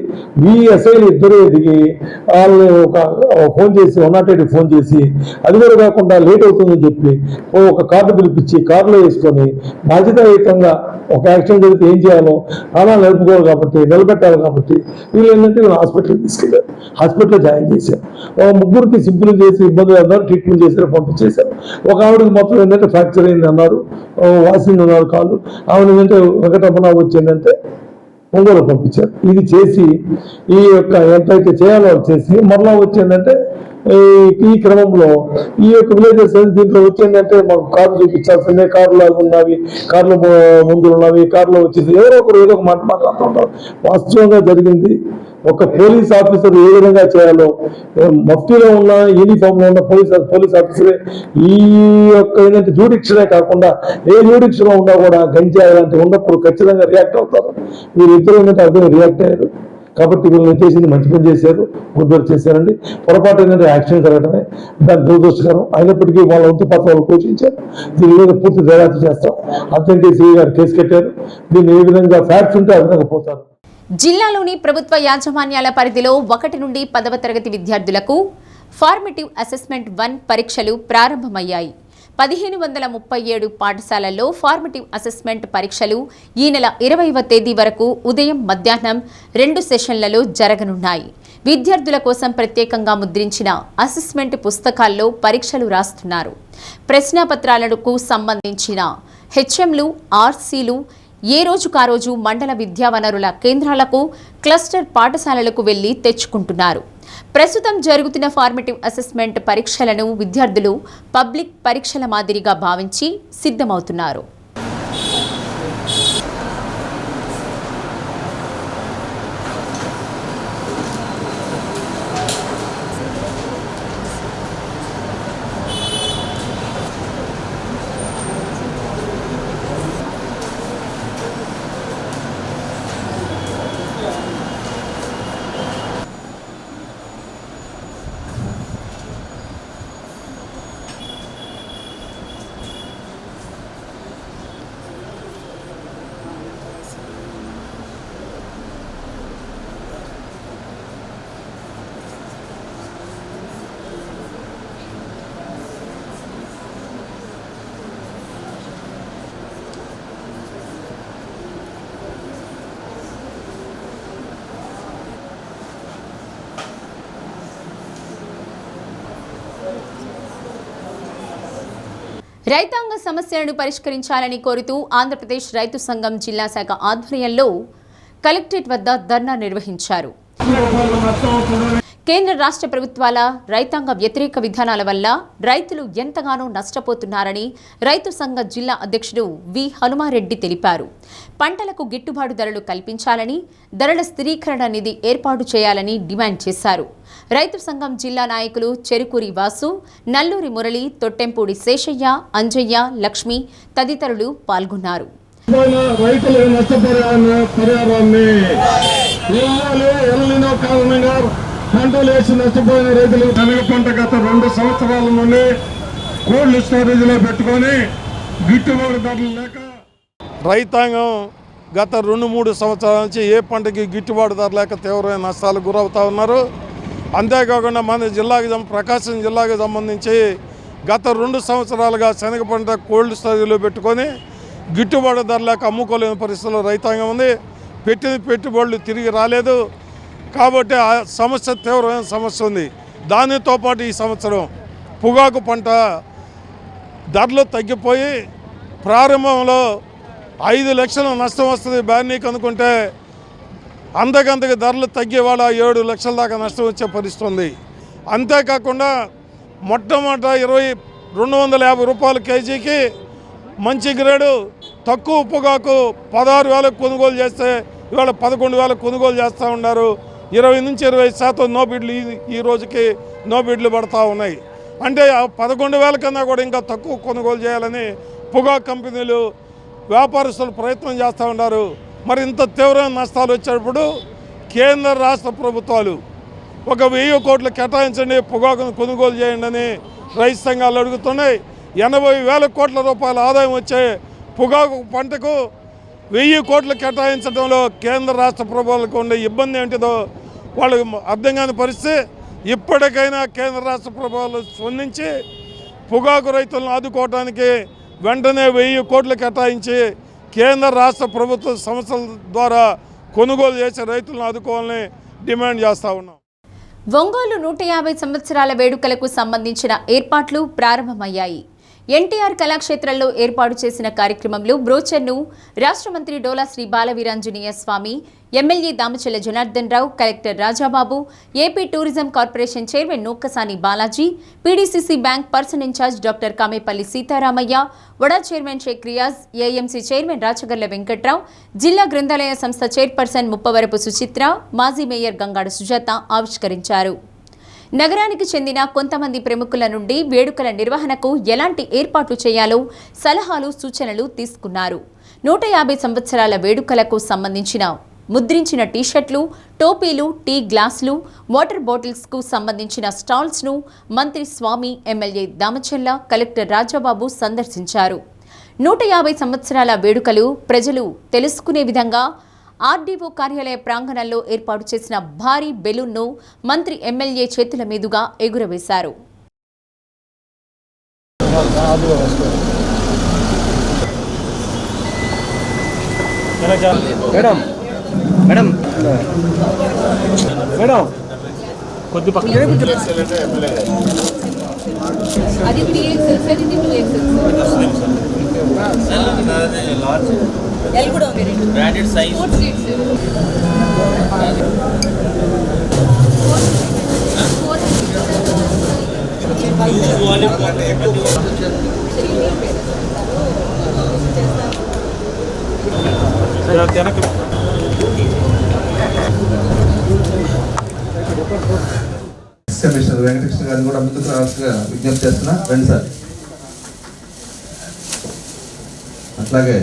ఎస్ఐలు 2 దిగి వాళ్ళని ఒక ఫోన్ చేసి 108కి ఫోన్ చేసి అది కూడా కాకుండా లేట్ అవుతుందని చెప్పి ఒక కార్డు పిలిపించి కారులో వేసుకొని బాధ్యతాయుతంగా ఒక యాక్సిడెంట్ జరిగితే ఏం చేయాలో అలా నిలబెట్టాలి కాబట్టి వీళ్ళు ఏంటంటే హాస్పిటల్కి తీసుకెళ్ళారు. హాస్పిటల్లో జాయిన్ చేశారు. 3కి సింపుల్ చేసి ఇబ్బంది అన్నారు, ట్రీట్మెంట్ చేశారు, పంపించేశారు. ఒక ఆవిడకి మొత్తం ఏంటంటే ఫ్రాక్చర్ అయింది అన్నారు, వాసింగ్ ఉన్నారు కాళ్ళు. ఆవిడ ఏంటంటే వెంకటరమణ వచ్చిందంటే ఒంగోలు పంపించారు. ఇది చేసి ఈ యొక్క ఎంతైతే చేయాలో చేసి మరలా వచ్చిందంటే ఈ క్రమంలో ఈ యొక్క విలేజెస్ దీంట్లో వచ్చిందంటే మాకు కార్లు చూపించాల్సిందే, కార్లు లాగా ఉన్నవి, కార్లు ముందు ఉన్నవి, కారులో వచ్చేసి ఎవరో ఒకరు ఏదో ఒక మాట మాట్లాడుతుంటారు. వాస్తవంగా జరిగింది ఒక పోలీస్ ఆఫీసర్ ఏ విధంగా చేయాలో మఫ్టీలో ఉన్న యూనిఫామ్లో ఉన్న పోలీస్ ఆఫీసరే ఈ యొక్క ఏంటంటే జ్యూడిక్షనే కాకుండా ఏ జ్యూడిక్షన్లో ఉన్నా కూడా గంజా ఇలాంటివి ఉన్నప్పుడు ఖచ్చితంగా రియాక్ట్ అవుతారు. వీరిద్దరూ ఏంటంటే అర్థం రియాక్ట్ అయ్యారు. కాబట్టి వీళ్ళు చేసింది మంచి పని చేశారు, గుడ్ చేశారండి. పొరపాటు ఏంటంటే యాక్సిడెంట్ జరగడమే దాని దురదృష్టకరం. అయినప్పటికీ వాళ్ళ వంతు పాత్ర వాళ్ళు పోషించారు. దీని మీద పూర్తి దర్యాప్తు చేస్తాం. అతనికి సిఐ గారు కేసు కట్టారు. దీన్ని ఏ విధంగా ఫ్యాక్ట్స్ ఉంటే ఆ విధంగా పోతారు. జిల్లాలోని ప్రభుత్వ యాజమాన్యాల పరిధిలో 1 నుండి 10వ తరగతి విద్యార్థులకు ఫార్మేటివ్ అసెస్మెంట్ 1 పరీక్షలు ప్రారంభమయ్యాయి. 1537 పాఠశాలల్లో ఫార్మేటివ్ అసెస్మెంట్ పరీక్షలు ఈ నెల 20వ తేదీ వరకు ఉదయం, మధ్యాహ్నం 2 సెషన్లలో జరగనున్నాయి. విద్యార్థుల కోసం ప్రత్యేకంగా ముద్రించిన అసెస్మెంట్ పుస్తకాల్లో పరీక్షలు రాస్తున్నారు. ప్రశ్నాపత్రాలకు సంబంధించిన హెచ్ఎంలు, ఆర్సీలు ఏ రోజుకా రోజు మండల విద్యా వనరుల కేంద్రాలకు, క్లస్టర్ పాఠశాలలకు వెళ్లి తెచ్చుకుంటున్నారు. ప్రస్తుతం జరుగుతున్న ఫార్మేటివ్ అసెస్మెంట్ పరీక్షలను విద్యార్థులు పబ్లిక్ పరీక్షల మాదిరిగా భావించి సిద్ధమవుతున్నారు. రైతాంగ సమస్యలను పరిష్కరించాలని కోరుతూ ఆంధ్రప్రదేశ్ రైతు సంఘం జిల్లా శాఖ ఆధ్వర్యంలో కలెక్టరేట్ వద్ద ధర్నా నిర్వహించారు. కేంద్ర రాష్ట్ర ప్రభుత్వాల రైతాంగ వ్యతిరేక విధానాల వల్ల రైతులు ఎంతగానో నష్టపోతున్నారని రైతు సంఘ జిల్లా అధ్యక్షుడు వి హనుమారెడ్డి తెలిపారు. పంటలకు గిట్టుబాటు ధరలు కల్పించాలని, ధరల స్థిరీకరణ నిధి ఏర్పాటు చేయాలని డిమాండ్ చేశారు. రైతు సంఘం జిల్లా నాయకులు చెరుకూరి వాసు, నల్లూరి మురళి, తొట్టెంపూడి శేషయ్య, అంజయ్య, లక్ష్మి తదితరులు పాల్గొన్నారు. పంటలు వేసి నష్టపోయిన రైతులు శనగ పంట గత 2 సంవత్సరాల నుండి కోల్డ్ స్టోరేజ్లో పెట్టుకొని గిట్టుబాటు ధరలు లేక రైతాంగం గత 2-3 సంవత్సరాల నుంచి ఏ పంటకి గిట్టుబాటు ధర లేక తీవ్రమైన నష్టాలకు గురవుతూ ఉన్నారు. అంతేకాకుండా మన జిల్లాకి ప్రకాశం జిల్లాకి సంబంధించి గత 2 సంవత్సరాలుగా శనగ పంట కోల్డ్ స్టోరేజ్లో పెట్టుకొని గిట్టుబాటు ధర లేక అమ్ముకోలేని పరిస్థితుల్లో రైతాంగం ఉంది. పెట్టిన పెట్టుబడులు తిరిగి రాలేదు. కాబట్టి ఆ సమస్య తీవ్రమైన సమస్య ఉంది. దానితో పాటు ఈ సంవత్సరం పొగాకు పంట ధరలు తగ్గిపోయి ప్రారంభంలో 5 లక్షల నష్టం వస్తుంది బ్యానీకి అనుకుంటే అంతకంతకి ధరలు తగ్గే వాళ్ళ 7 లక్షల దాకా నష్టం వచ్చే పరిస్థితి ఉంది. అంతేకాకుండా మొట్టమొదట 250 రూపాయల కేజీకి మంచి గ్రేడు తక్కువ పొగాకు 16,000 కొనుగోలు చేస్తే ఇవాళ 11,000 కొనుగోలు చేస్తూ ఉన్నారు. 20 నుంచి 25% నో బిడ్లు ఈ రోజుకి నో బిడ్లు పడతా ఉన్నాయి. అంటే 11,000 కన్నా కూడా ఇంకా తక్కువ కొనుగోలు చేయాలని పొగాకు కంపెనీలు, వ్యాపారస్తులు ప్రయత్నం చేస్తూ ఉన్నారు. మరి ఇంత తీవ్రమైన నష్టాలు వచ్చేటప్పుడు కేంద్ర రాష్ట్ర ప్రభుత్వాలు 1,000 కోట్లు కేటాయించండి, పొగాకును కొనుగోలు చేయండి అని రైతు సంఘాలు అడుగుతున్నాయి. 80,000 కోట్ల రూపాయల ఆదాయం వచ్చే పొగాకు పంటకు 1,000 కోట్లు కేటాయించడంలో కేంద్ర రాష్ట్ర ప్రభుత్వాలకు ఉండే ఇబ్బంది ఏంటిదో వాళ్ళకి అర్థం కాని పరిస్థితి. ఇప్పటికైనా కేంద్ర రాష్ట్ర ప్రభుత్వాలు స్పందించి పొగాకు రైతులను ఆదుకోవడానికి వెంటనే 1,000 కోట్లు కేటాయించి కేంద్ర రాష్ట్ర ప్రభుత్వ సంస్థల ద్వారా కొనుగోలు చేసే రైతులను ఆదుకోవాలని డిమాండ్ చేస్తూ ఉన్నాం. ఒంగోలు 150 సంవత్సరాల వేడుకలకు సంబంధించిన ఏర్పాట్లు ప్రారంభమయ్యాయి. ఎన్టీఆర్ కళాక్షేత్రంలో ఏర్పాటు చేసిన కార్యక్రమంలో బ్రోచర్ను రాష్ట్ర మంత్రి Dola Sri Balaveeranjaneya Swamy, MLA Damacharla Janardhan Rao, collector Rajababu, AP tourism corporation chairman Nukkasani Balaji, PDCC bank person in charge doctor Kamepalli Seetharamaiah, వడా chairman Sheikh Riyaz, AMC chairman Rachagarla Venkatrao, జిల్లా గ్రంథాలయ సంస్థ చైర్పర్సన్ ముప్పవరపు సుచిత్ర, మాజీ మేయర్ గంగాడ సుజాత ఆవిష్కరించారు. నగరానికి చెందిన కొంతమంది ప్రముఖుల నుండి వేడుకల నిర్వహణకు ఎలాంటి ఏర్పాట్లు చేయాలో సలహాలు, సూచనలు తీసుకున్నారు. 150 సంవత్సరాల వేడుకలకు సంబంధించిన ముద్రించిన టీషర్ట్లు, టోపీలు, టీ గ్లాసులు, వాటర్ బాటిల్స్కు సంబంధించిన స్టాల్స్ను మంత్రి స్వామి, ఎమ్మెల్యే దామచెల్ల, కలెక్టర్ రాజాబాబు సందర్శించారు. 150 సంవత్సరాల వేడుకలు ప్రజలు తెలుసుకునే విధంగా ఆర్డీఓ కార్యాలయ ప్రాంగణంలో ఏర్పాటు చేసిన భారీ బెలూన్ను మంత్రి, ఎమ్మెల్యే చేతుల మీదుగా ఎగురవేశారు. బ్రాండెడ్ సైజ్ మిస్టర్ వెంకటకృష్ణ గారిని కూడా ముందుకు రావాల్సిగా విజ్ఞప్తి చేస్తున్నా. రండి సార్. అట్లాగే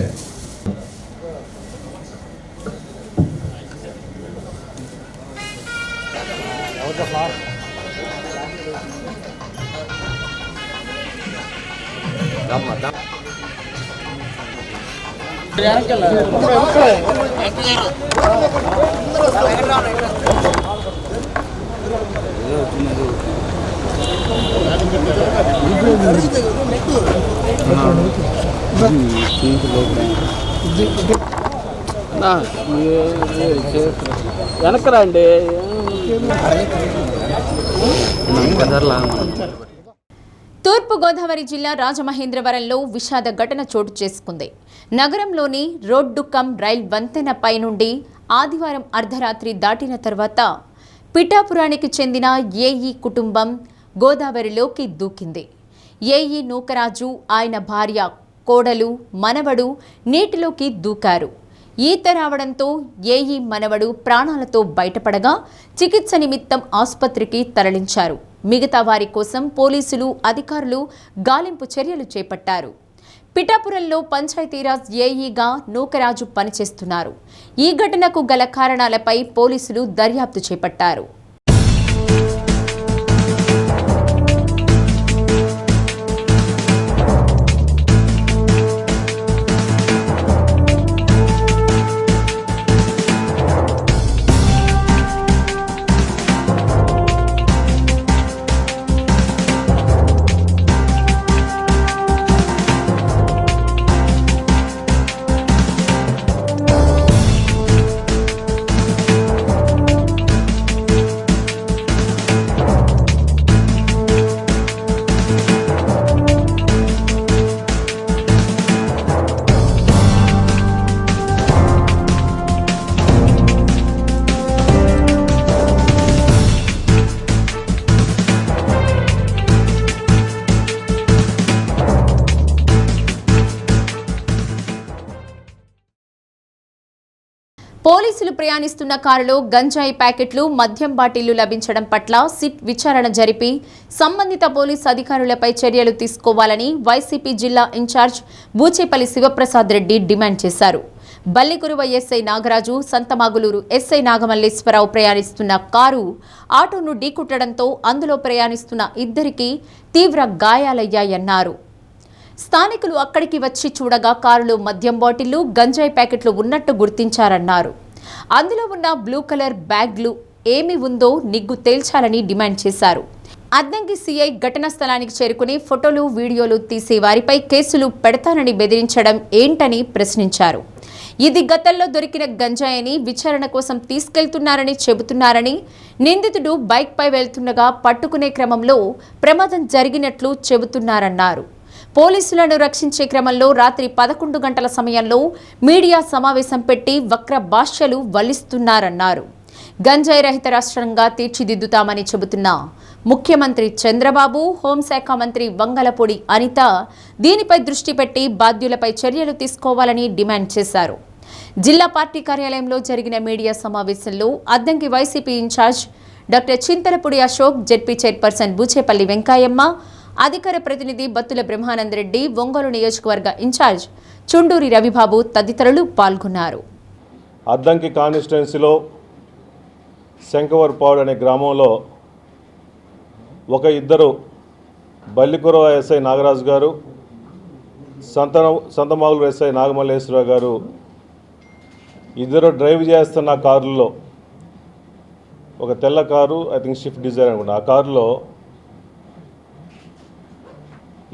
వెనకరా అండి. తూర్పుగోదావరి జిల్లా రాజమహేంద్రవరంలో విషాద ఘటన చోటు చేసుకుంది. నగరంలోని రోడ్డు కమ్ రైల్ వంతెనపై నుండి ఆదివారం అర్ధరాత్రి దాటిన తర్వాత పిఠాపురానికి చెందిన ఏఈ కుటుంబం గోదావరిలోకి దూకింది. ఏఈ నూకరాజు, ఆయన భార్య, కోడలు, మనవడు నీటిలోకి దూకారు. ఈత రావడంతో ఏఈ మనవడు ప్రాణాలతో బయటపడగా చికిత్స నిమిత్తం ఆసుపత్రికి తరలించారు. మిగతా వారి కోసం పోలీసులు, అధికారులు గాలింపు చర్యలు చేపట్టారు. పిఠాపురంలో పంచాయతీరాజ్ ఏఈగా నూకరాజు పనిచేస్తున్నారు. ఈ ఘటనకు గల కారణాలపై పోలీసులు దర్యాప్తు చేపట్టారు. పోలీసులు ప్రయాణిస్తున్న కారులో గంజాయి ప్యాకెట్లు, మద్యం బాటిళ్లు లభించడం పట్ల సిట్ విచారణ జరిపి సంబంధిత పోలీసు అధికారులపై చర్యలు తీసుకోవాలని వైసీపీ జిల్లా ఇన్ఛార్జ్ బూచేపల్లి శివప్రసాద్ రెడ్డి డిమాండ్ చేశారు. బల్లికురువ ఎస్ఐ నాగరాజు, సంతమాగులూరు ఎస్ఐ నాగమల్లేశ్వరరావు ప్రయాణిస్తున్న కారు ఆటోను ఢీకొట్టడంతో అందులో ప్రయాణిస్తున్న ఇద్దరికి తీవ్ర గాయాలయ్యాయన్నారు. స్థానికులు అక్కడికి వచ్చి చూడగా కారులో మద్యం బాటిళ్లు, గంజాయి ప్యాకెట్లు ఉన్నట్టు గుర్తించారన్నారు. అందులో ఉన్న బ్లూ కలర్ బ్యాగ్లు ఏమి ఉందో నిగ్గు తేల్చాలని డిమాండ్ చేశారు. అద్దంకి సీఐ ఘటనా స్థలానికి చేరుకుని ఫోటోలు, వీడియోలు తీసి వారిపై కేసులు పెడతానని బెదిరించడం ఏంటని ప్రశ్నించారు. ఇది గతంలో దొరికిన గంజాయిని విచారణ కోసం తీసుకెళ్తున్నారని చెబుతున్నారని, నిందితుడు బైక్పై వెళ్తుండగా పట్టుకునే క్రమంలో ప్రమాదం జరిగినట్లు చెబుతున్నారన్నారు. పోలీసులను రక్షించే క్రమంలో రాత్రి 11 గంటల సమయంలో మీడియా సమావేశం పెట్టి వక్ర భాష్యలు వల్లిస్తున్నారన్నారు. గంజాయి రహిత రాష్ట్రంగా తీర్చిదిద్దుతామని చెబుతున్న ముఖ్యమంత్రి చంద్రబాబు, హోంశాఖ మంత్రి వంగలపూడి అనిత దీనిపై దృష్టి పెట్టి బాధ్యులపై చర్యలు తీసుకోవాలని డిమాండ్ చేశారు. జిల్లా పార్టీ కార్యాలయంలో జరిగిన మీడియా సమావేశంలో Addanki YCP in charge doctor Chintalapudi Ashok, ZP chairperson Bucheppalli Venkayamma, అధికార ప్రతినిధి బత్తుల బ్రహ్మానందరెడ్డి, ఒంగోలు నియోజకవర్గ ఇన్ఛార్జ్ చుండూరి రవిబాబు తదితరులు పాల్గొన్నారు. అద్దంకి కాన్స్టిట్యున్సీలో శంకవర్పాడు అనే గ్రామంలో ఇద్దరు బల్లికురవ ఎస్ఐ నాగరాజు గారు, సంతమాగులు ఎస్ఐ నాగమల్లేశ్వరరావు గారు ఇద్దరు డ్రైవ్ చేస్తున్న కారులో, ఒక తెల్ల car, I think Swift Dzire అనుకుంటా, ఆ కారులో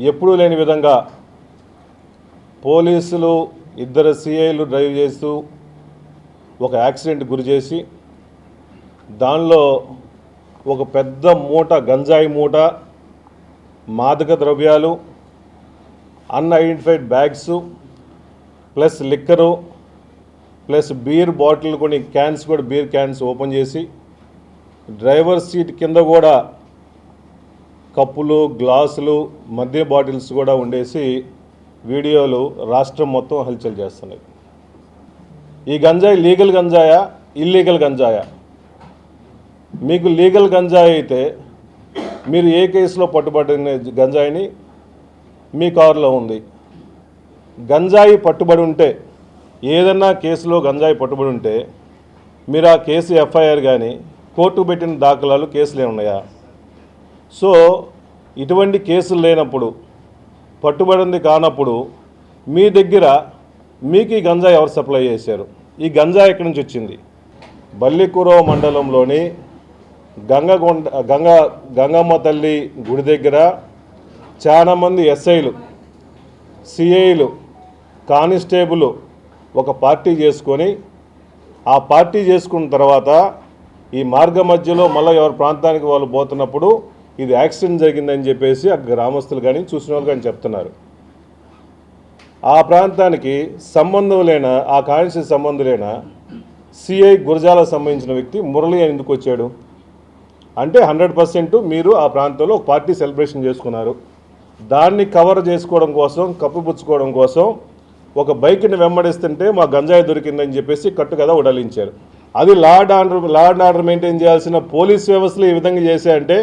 ఎప్పుడూ లేని విధంగా పోలీసులు ఇద్దరు సిఐలు డ్రైవ్ చేస్తూ ఒక యాక్సిడెంట్ గురి చేసి దానిలో ఒక పెద్ద మూట, గంజాయి మూట, మాదక ద్రవ్యాలు, unidentified bags plus liquor plus beer bottle, కొన్ని క్యాన్స్ కూడా బీర్ క్యాన్స్ ఓపెన్ చేసి డ్రైవర్ సీట్ కింద కూడా కప్పులు, గ్లాసులు, మద్య బాటిల్స్ కూడా ఉండేసి వీడియోలు రాష్ట్రం మొత్తం హల్చల్ చేస్తున్నాయి. ఈ గంజాయి లీగల్ గంజాయా, ఇల్లీగల్ గంజాయా? మీకు లీగల్ గంజాయి అయితే మీరు ఏ కేసులో పట్టుబడిన గంజాయిని మీ కారులో ఉంది. గంజాయి పట్టుబడి ఉంటే, ఏదన్నా కేసులో గంజాయి పట్టుబడి ఉంటే మీరు ఆ కేసు ఎఫ్ఐఆర్ కానీ కోర్టు పెట్టిన దాఖలాలు కేసులు ఏమున్నాయా? సో ఇటువంటి కేసులు లేనప్పుడు, పట్టుబడింది కానప్పుడు మీ దగ్గర మీకు ఈ గంజాయి ఎవరు సప్లై చేశారు? ఈ గంజాయి ఎక్కడి నుంచి వచ్చింది? బల్లికురవ మండలంలోని గంగమ్మ తల్లి గుడి దగ్గర చాలామంది ఎస్ఐలు, సిఐలు, కానిస్టేబుల్ ఒక పార్టీ చేసుకొని, ఆ పార్టీ చేసుకున్న తర్వాత ఈ మార్గ మధ్యలో మళ్ళీ ఎవరి ప్రాంతానికి వాళ్ళు పోతున్నప్పుడు ఇది యాక్సిడెంట్ జరిగిందని చెప్పేసి ఆ గ్రామస్తులు కానీ చూసిన వాళ్ళు కానీ చెప్తున్నారు. ఆ ప్రాంతానికి సంబంధం లేన, ఆ కాన్స్టిట్యూన్సీ సంబంధం లేన సిఐ గురజాలకు సంబంధించిన వ్యక్తి మురళి ఎందుకు వచ్చాడు అంటే 100% మీరు ఆ ప్రాంతంలో ఒక పార్టీ సెలబ్రేషన్ చేసుకున్నారు. దాన్ని కవర్ చేసుకోవడం కోసం, కప్పిపుచ్చుకోవడం కోసం ఒక బైక్ని వెంబడిస్తుంటే మా గంజాయి దొరికిందని చెప్పేసి కట్టుకథ ఉడలించారు. అది లా అండ్ ఆర్డర్ మెయింటైన్ చేయాల్సిన పోలీస్ వ్యవస్థలు ఈ విధంగా చేశాయంటే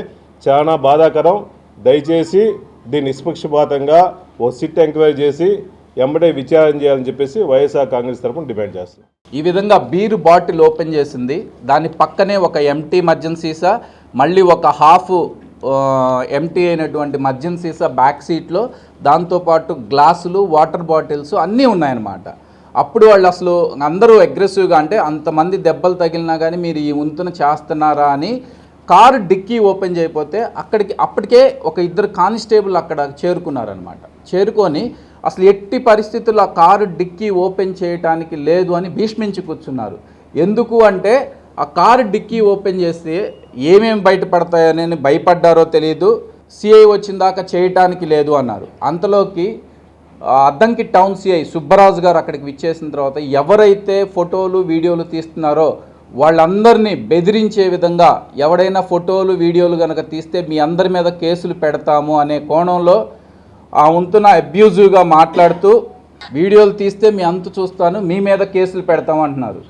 చాలా బాధాకరం. దయచేసి దీన్ని నిష్పక్షపాతంగా ఓ సిట్ ఎంక్వైరీ చేసి ఎంబడే విచారణ చేయాలని చెప్పేసి వైఎస్ఆర్ కాంగ్రెస్ తరఫున డిమాండ్ చేస్తున్నాం. ఈ విధంగా బీరు బాటిల్ ఓపెన్ చేసింది, దాని పక్కనే ఒక ఎంటీ మద్యం సీసా, మళ్ళీ ఒక హాఫ్ ఎంటీ అయినటువంటి మద్యం సీసా బ్యాక్ సీట్లో, దాంతోపాటు గ్లాసులు, వాటర్ బాటిల్స్ అన్నీ ఉన్నాయన్నమాట. అప్పుడు వాళ్ళు అసలు అందరూ అగ్రెసివ్గా, అంటే అంతమంది దెబ్బలు తగిలినా కానీ మీరు ఈ వంతున చేస్తున్నారా అని కారు డిక్కీ ఓపెన్ చేయకపోతే అప్పటికే ఒక ఇద్దరు కానిస్టేబుల్ అక్కడ చేరుకున్నారనమాట. చేరుకొని అసలు ఎట్టి పరిస్థితుల్లో ఆ కారు డిక్కీ ఓపెన్ చేయడానికి లేదు అని భీష్మించి కూర్చున్నారు. ఎందుకు అంటే ఆ కారు డిక్కీ ఓపెన్ చేస్తే ఏమేమి బయటపడతాయని భయపడ్డారో తెలియదు. సిఐ వచ్చిన దాకా చేయటానికి లేదు అన్నారు. అంతలోకి అద్దంకి టౌన్ సిఐ సుబ్బరాజు గారు అక్కడికి విచ్చేసిన తర్వాత ఎవరైతే ఫోటోలు, వీడియోలు తీస్తున్నారో వాళ్ళందరినీ బెదిరించే విధంగా, ఎవడైనా ఫోటోలు, వీడియోలు కనుక తీస్తే మీ అందరి మీద కేసులు పెడతాము అనే కోణంలో ఆ వంతున అబ్యూజివ్గా మాట్లాడుతూ, వీడియోలు తీస్తే మీ అంతు చూస్తాను, మీ మీద కేసులు పెడతామంటున్నారు.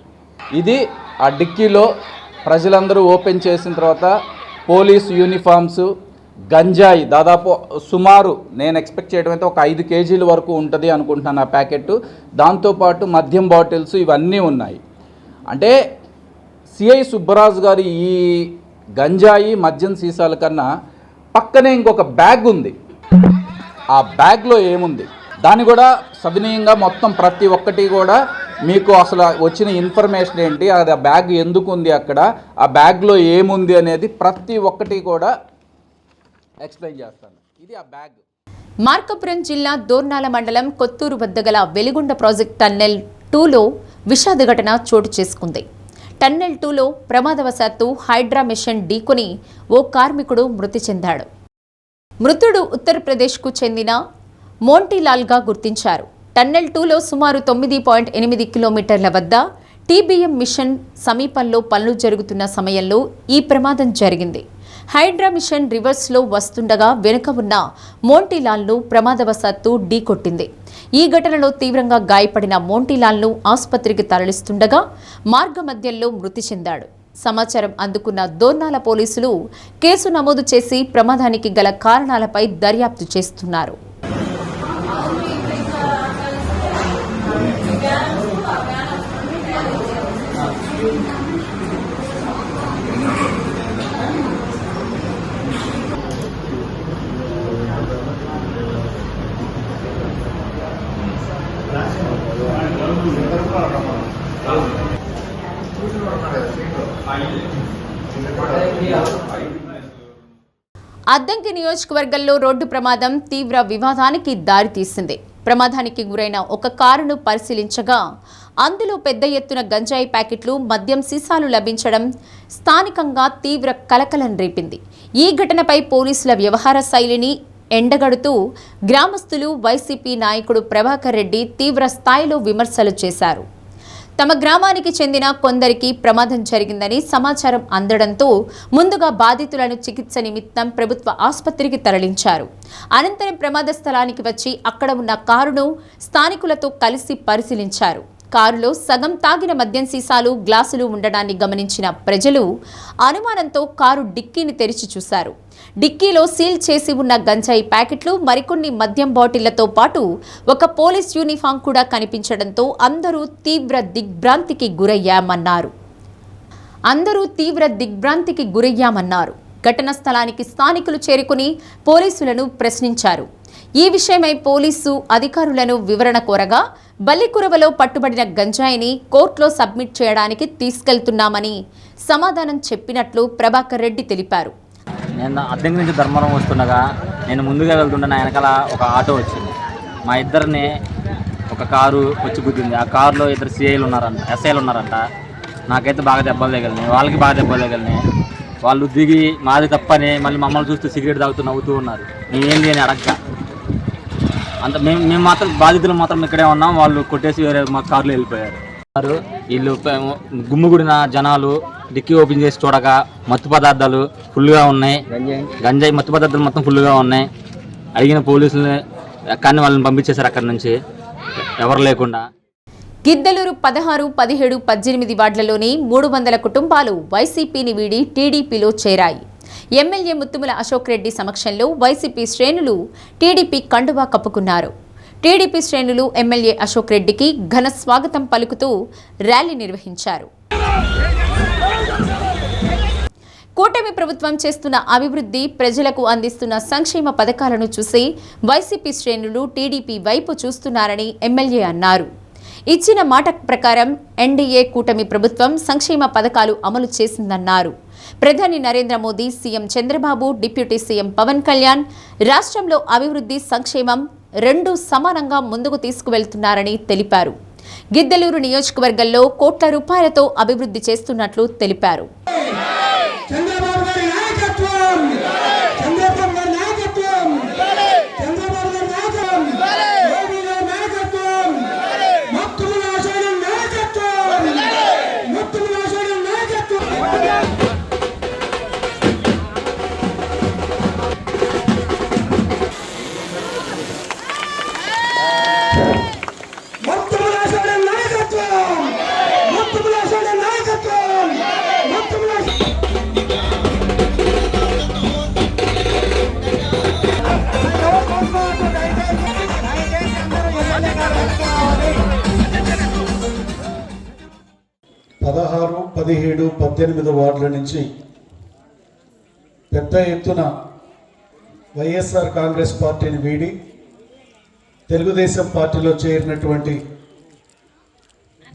ఇది ఆ డిక్కీలో ప్రజలందరూ ఓపెన్ చేసిన తర్వాత పోలీసు యూనిఫామ్స్, గంజాయి దాదాపు సుమారు నేను ఎక్స్పెక్ట్ చేయడం అయితే ఒక 5 కేజీల వరకు ఉంటుంది అనుకుంటున్నాను ఆ ప్యాకెట్, దాంతోపాటు మద్యం బాటిల్స్ ఇవన్నీ ఉన్నాయి. అంటే సిఐ సుబ్బరాజు గారు ఈ గంజాయి, మద్యం సీసాల కన్నా పక్కనే ఇంకొక బ్యాగ్ ఉంది. ఆ బ్యాగ్లో ఏముంది దాన్ని కూడా సవినయంగా మొత్తం ప్రతి ఒక్కటి కూడా మీకు అసలు వచ్చిన ఇన్ఫర్మేషన్ ఏంటి, అది ఆ బ్యాగ్ ఎందుకు ఉంది అక్కడ, ఆ బ్యాగ్లో ఏముంది అనేది ప్రతి ఒక్కటి కూడా ఎక్స్ప్లెయిన్ చేస్తాను. ఇది ఆ బ్యాగ్. మార్కాపురం జిల్లా దోర్నాల మండలం కొత్తూరు వద్ద గల వెలిగొండ ప్రాజెక్ట్ టన్నెల్ 2లో విషాద ఘటన చోటు చేసుకుంది. టన్నెల్ 2లో ప్రమాదవశాత్తు హైడ్రా మిషన్ ఢీకొని ఓ కార్మికుడు మృతి చెందాడు. మృతుడు ఉత్తరప్రదేశ్కు చెందిన మోంటీలాల్గా గుర్తించారు. టన్నెల్ 2లో సుమారు 9.8 కిలోమీటర్ల వద్ద టీబీఎం మిషన్ సమీపంలో పనులు జరుగుతున్న సమయంలో ఈ ప్రమాదం జరిగింది. హైడ్రా మిషన్ రివర్స్లో వస్తుండగా వెనుక ఉన్న మోంటీలాల్ను ప్రమాదవశాత్తు ఢీకొట్టింది. ఈ ఘటనలో తీవ్రంగా గాయపడిన మోంటీలాల్ను ఆసుపత్రికి తరలిస్తుండగా మార్గ మధ్యంలో మృతి చెందాడు. సమాచారం అందుకున్న దోర్నాల పోలీసులు కేసు నమోదు చేసి ప్రమాదానికి గల కారణాలపై దర్యాప్తు చేస్తున్నారు. అద్దంకి నియోజకవర్గంలో రోడ్డు ప్రమాదం తీవ్ర వివాదానికి దారితీసింది. ప్రమాదానికి గురైన ఒక కారును పరిశీలించగా అందులో పెద్ద ఎత్తున గంజాయి ప్యాకెట్లు, మద్యం సీసాలు లభించడం స్థానికంగా తీవ్ర కలకలం రేపింది. ఈ ఘటనపై పోలీసుల వ్యవహార శైలిని ఎండగడుతూ గ్రామస్తులు, వైసీపీ నాయకుడు ప్రభాకర్ రెడ్డి తీవ్ర స్థాయిలో విమర్శలు చేశారు. తమ గ్రామానికి చెందిన కొందరికి ప్రమాదం జరిగిందని సమాచారం అందడంతో ముందుగా బాధితులను చికిత్స నిమిత్తం ప్రభుత్వ ఆసుపత్రికి తరలించారు. అనంతరం ప్రమాద స్థలానికి వచ్చి అక్కడ ఉన్న కారును స్థానికులతో కలిసి పరిశీలించారు. కారులో సగం తాగిన మద్యం సీసాలు, గ్లాసులు ఉండడాన్ని గమనించిన ప్రజలు అనుమానంతో కారు డిక్కీని తెరిచి చూశారు. డిక్కీలో సీల్ చేసి ఉన్న గంజాయి ప్యాకెట్లు, మరికొన్ని మద్యం బాటిళ్లతో పాటు ఒక పోలీస్ యూనిఫామ్ కూడా కనిపించడంతో అందరూ తీవ్ర దిగ్భ్రాంతికి గురయ్యామన్నారు. ఘటనా స్థలానికి స్థానికులు చేరుకుని పోలీసులను ప్రశ్నించారు. ఈ విషయమై పోలీసు అధికారులను వివరణ కోరగా బల్లికురవలో పట్టుబడిన గంజాయిని కోర్టులో సబ్మిట్ చేయడానికి తీసుకెళ్తున్నామని సమాధానం చెప్పినట్లు ప్రభాకర్ రెడ్డి తెలిపారు. నేను అద్దెంకి నుంచి ధర్మవరం వస్తుండగా నేను ముందుగా వెళ్తుండే నా వెనకాల ఒక ఆటో వచ్చింది. మా ఇద్దరిని ఒక కారు వచ్చి గుద్దింది. ఆ కారులో ఇద్దరు ఎస్ఐలు ఉన్నారంట. నాకైతే బాగా దెబ్బలు తగిలినాయి, వాళ్ళకి బాగా దెబ్బలు తగిలినాయి. వాళ్ళు దిగి మాది తప్పని మళ్ళీ మమ్మల్ని చూస్తూ సిగరెట్ తాగుతూ నవ్వుతూ ఉన్నారు. నేనేంటి అని అడగక అంత మేము మాత్రం బాధితులు మాత్రం ఇక్కడే ఉన్నాం. వాళ్ళు కొట్టేసి వేరే మా కారులో వెళ్ళిపోయారు. వీళ్ళు గుమ్మిగూడిన జనాలు డిక్కీ ఓపెన్ చేసి చూడగా మత్తు పదార్థాలు ఫుల్గా ఉన్నాయి. గంజాయి మత్తు పదార్థాలు మొత్తం ఫుల్గా ఉన్నాయి. అడిగిన పోలీసులు కానీ వాళ్ళని పంపించేశారు అక్కడి నుంచి ఎవరు లేకుండా. గిద్దలూరు 16, 17, 18 వార్డులలోని 300 కుటుంబాలు వైసీపీని వీడి టీడీపీలో చేరాయి. ఎమ్మెల్యే ముత్తుముల అశోక్ రెడ్డి సమక్షంలో వైసీపీ శ్రేణులు టీడీపీ కండువా కప్పుకున్నారు. టీడీపీ శ్రేణులు ఎమ్మెల్యే అశోక్ రెడ్డికి ఘన స్వాగతం పలుకుతూ ర్యాలీ నిర్వహించారు. కూటమి ప్రభుత్వం చేస్తున్న అభివృద్ధి, ప్రజలకు అందిస్తున్న సంక్షేమ పథకాలను చూసి వైసీపీ శ్రేణులు టీడీపీ వైపు చూస్తున్నారని ఎమ్మెల్యే అన్నారు. ఇచ్చిన మాట ప్రకారం ఎన్డీఏ కూటమి ప్రభుత్వం సంక్షేమ పథకాలు అమలు చేసిందన్నారు. ప్రధాని Narendra Modi, CM Chandrababu, deputy CM Pawan Kalyan రాష్ట్రంలో అభివృద్ధి, సంక్షేమం రెండూ సమానంగా ముందుకు తీసుకువెళ్తున్నారని తెలిపారు. గిద్దలూరు నియోజకవర్గంలో కోట్ల రూపాయలతో అభివృద్ధి చేస్తున్నట్లు తెలిపారు. పదహారు, 17, 18 వార్డుల నుంచి పెద్ద ఎత్తున వైఎస్ఆర్ కాంగ్రెస్ పార్టీని వీడి తెలుగుదేశం పార్టీలో చేరినటువంటి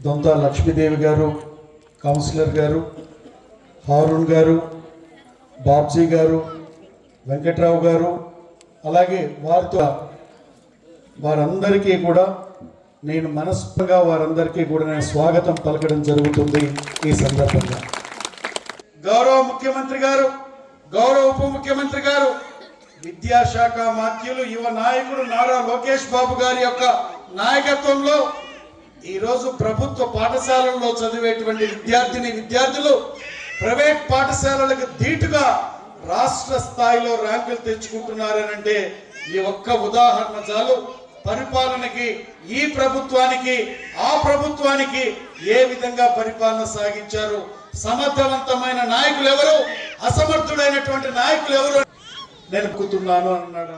దొంత లక్ష్మీదేవి గారు, కౌన్సిలర్ గారు, హారూన్ గారు, బాబ్జీ గారు, వెంకట్రావు గారు, అలాగే వారందరికీ కూడా నేను మనస్ఫూర్తిగా వారందరికీ కూడా నేను స్వాగతం పలకడం జరుగుతుంది. ఈ సందర్భంగా గౌరవ ముఖ్యమంత్రి గారు, గౌరవ ఉప ముఖ్యమంత్రి గారు, విద్యాశాఖ మాత్యులు, యువ నాయకుడు నారా లోకేష్ బాబు గారి యొక్క నాయకత్వంలో ఈరోజు ప్రభుత్వ పాఠశాలల్లో చదివేటువంటి విద్యార్థులు ప్రైవేట్ పాఠశాలలకు ధీటుగా రాష్ట్ర స్థాయిలో ర్యాంకులు తెచ్చుకుంటున్నారనంటే ఈ ఒక్క ఉదాహరణ చాలు. పరిపాలనకి, ఈ ప్రభుత్వానికి, ఆ ప్రభుత్వానికి ఏ విధంగా పరిపాలన సాగించారు, సమర్థవంతమైన నాయకులు ఎవరు, అసమర్థుడైనటువంటి నాయకులు ఎవరు నేను అనుకుంటున్నాను అన్నాడు.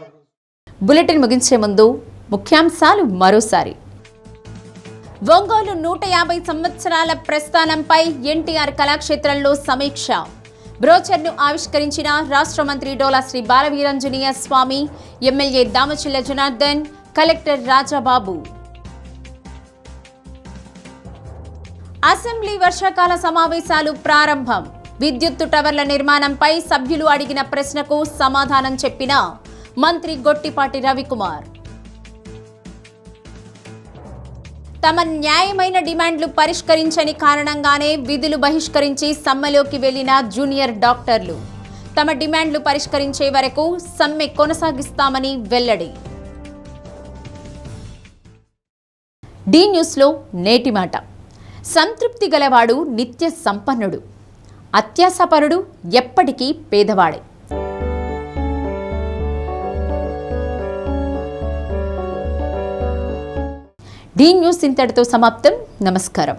బులెటిన్ ముగించే ముందు ముఖ్యాంశాలు మరోసారి. ఒంగోలు 150 సంవత్సరాల ప్రస్థానంపై ఎన్టీఆర్ కళాక్షేత్రంలో సమీక్ష. బ్రోచర్ను ఆవిష్కరించిన రాష్ట్ర మంత్రి Dola Sri Balaveeranjaneya Swamy, MLA Damachilla Janardhan, collector Rajababu. Assembly వర్షాకాల సమావేశాలు ప్రారంభం. విద్యుత్తు టవర్ల నిర్మాణంపై సభ్యులు అడిగిన ప్రశ్నకు సమాధానం చెప్పిన మంత్రి గొట్టిపాటి రవికుమార్. తమ న్యాయమైన డిమాండ్లు పరిష్కరించని కారణంగానే విధులు బహిష్కరించి సమ్మెలోకి వెళ్లిన జూనియర్ డాక్టర్లు. తమ డిమాండ్లు పరిష్కరించే వరకు సమ్మె కొనసాగిస్తామని వెల్లడి. డి న్యూస్లో నేటి మాట. సంతృప్తి గలవాడు నిత్య సంపన్నుడు, అత్యాసపరుడు ఎప్పటికీ పేదవాడే. డి న్యూస్ ఇంతటితో సమాప్తం. నమస్కారం.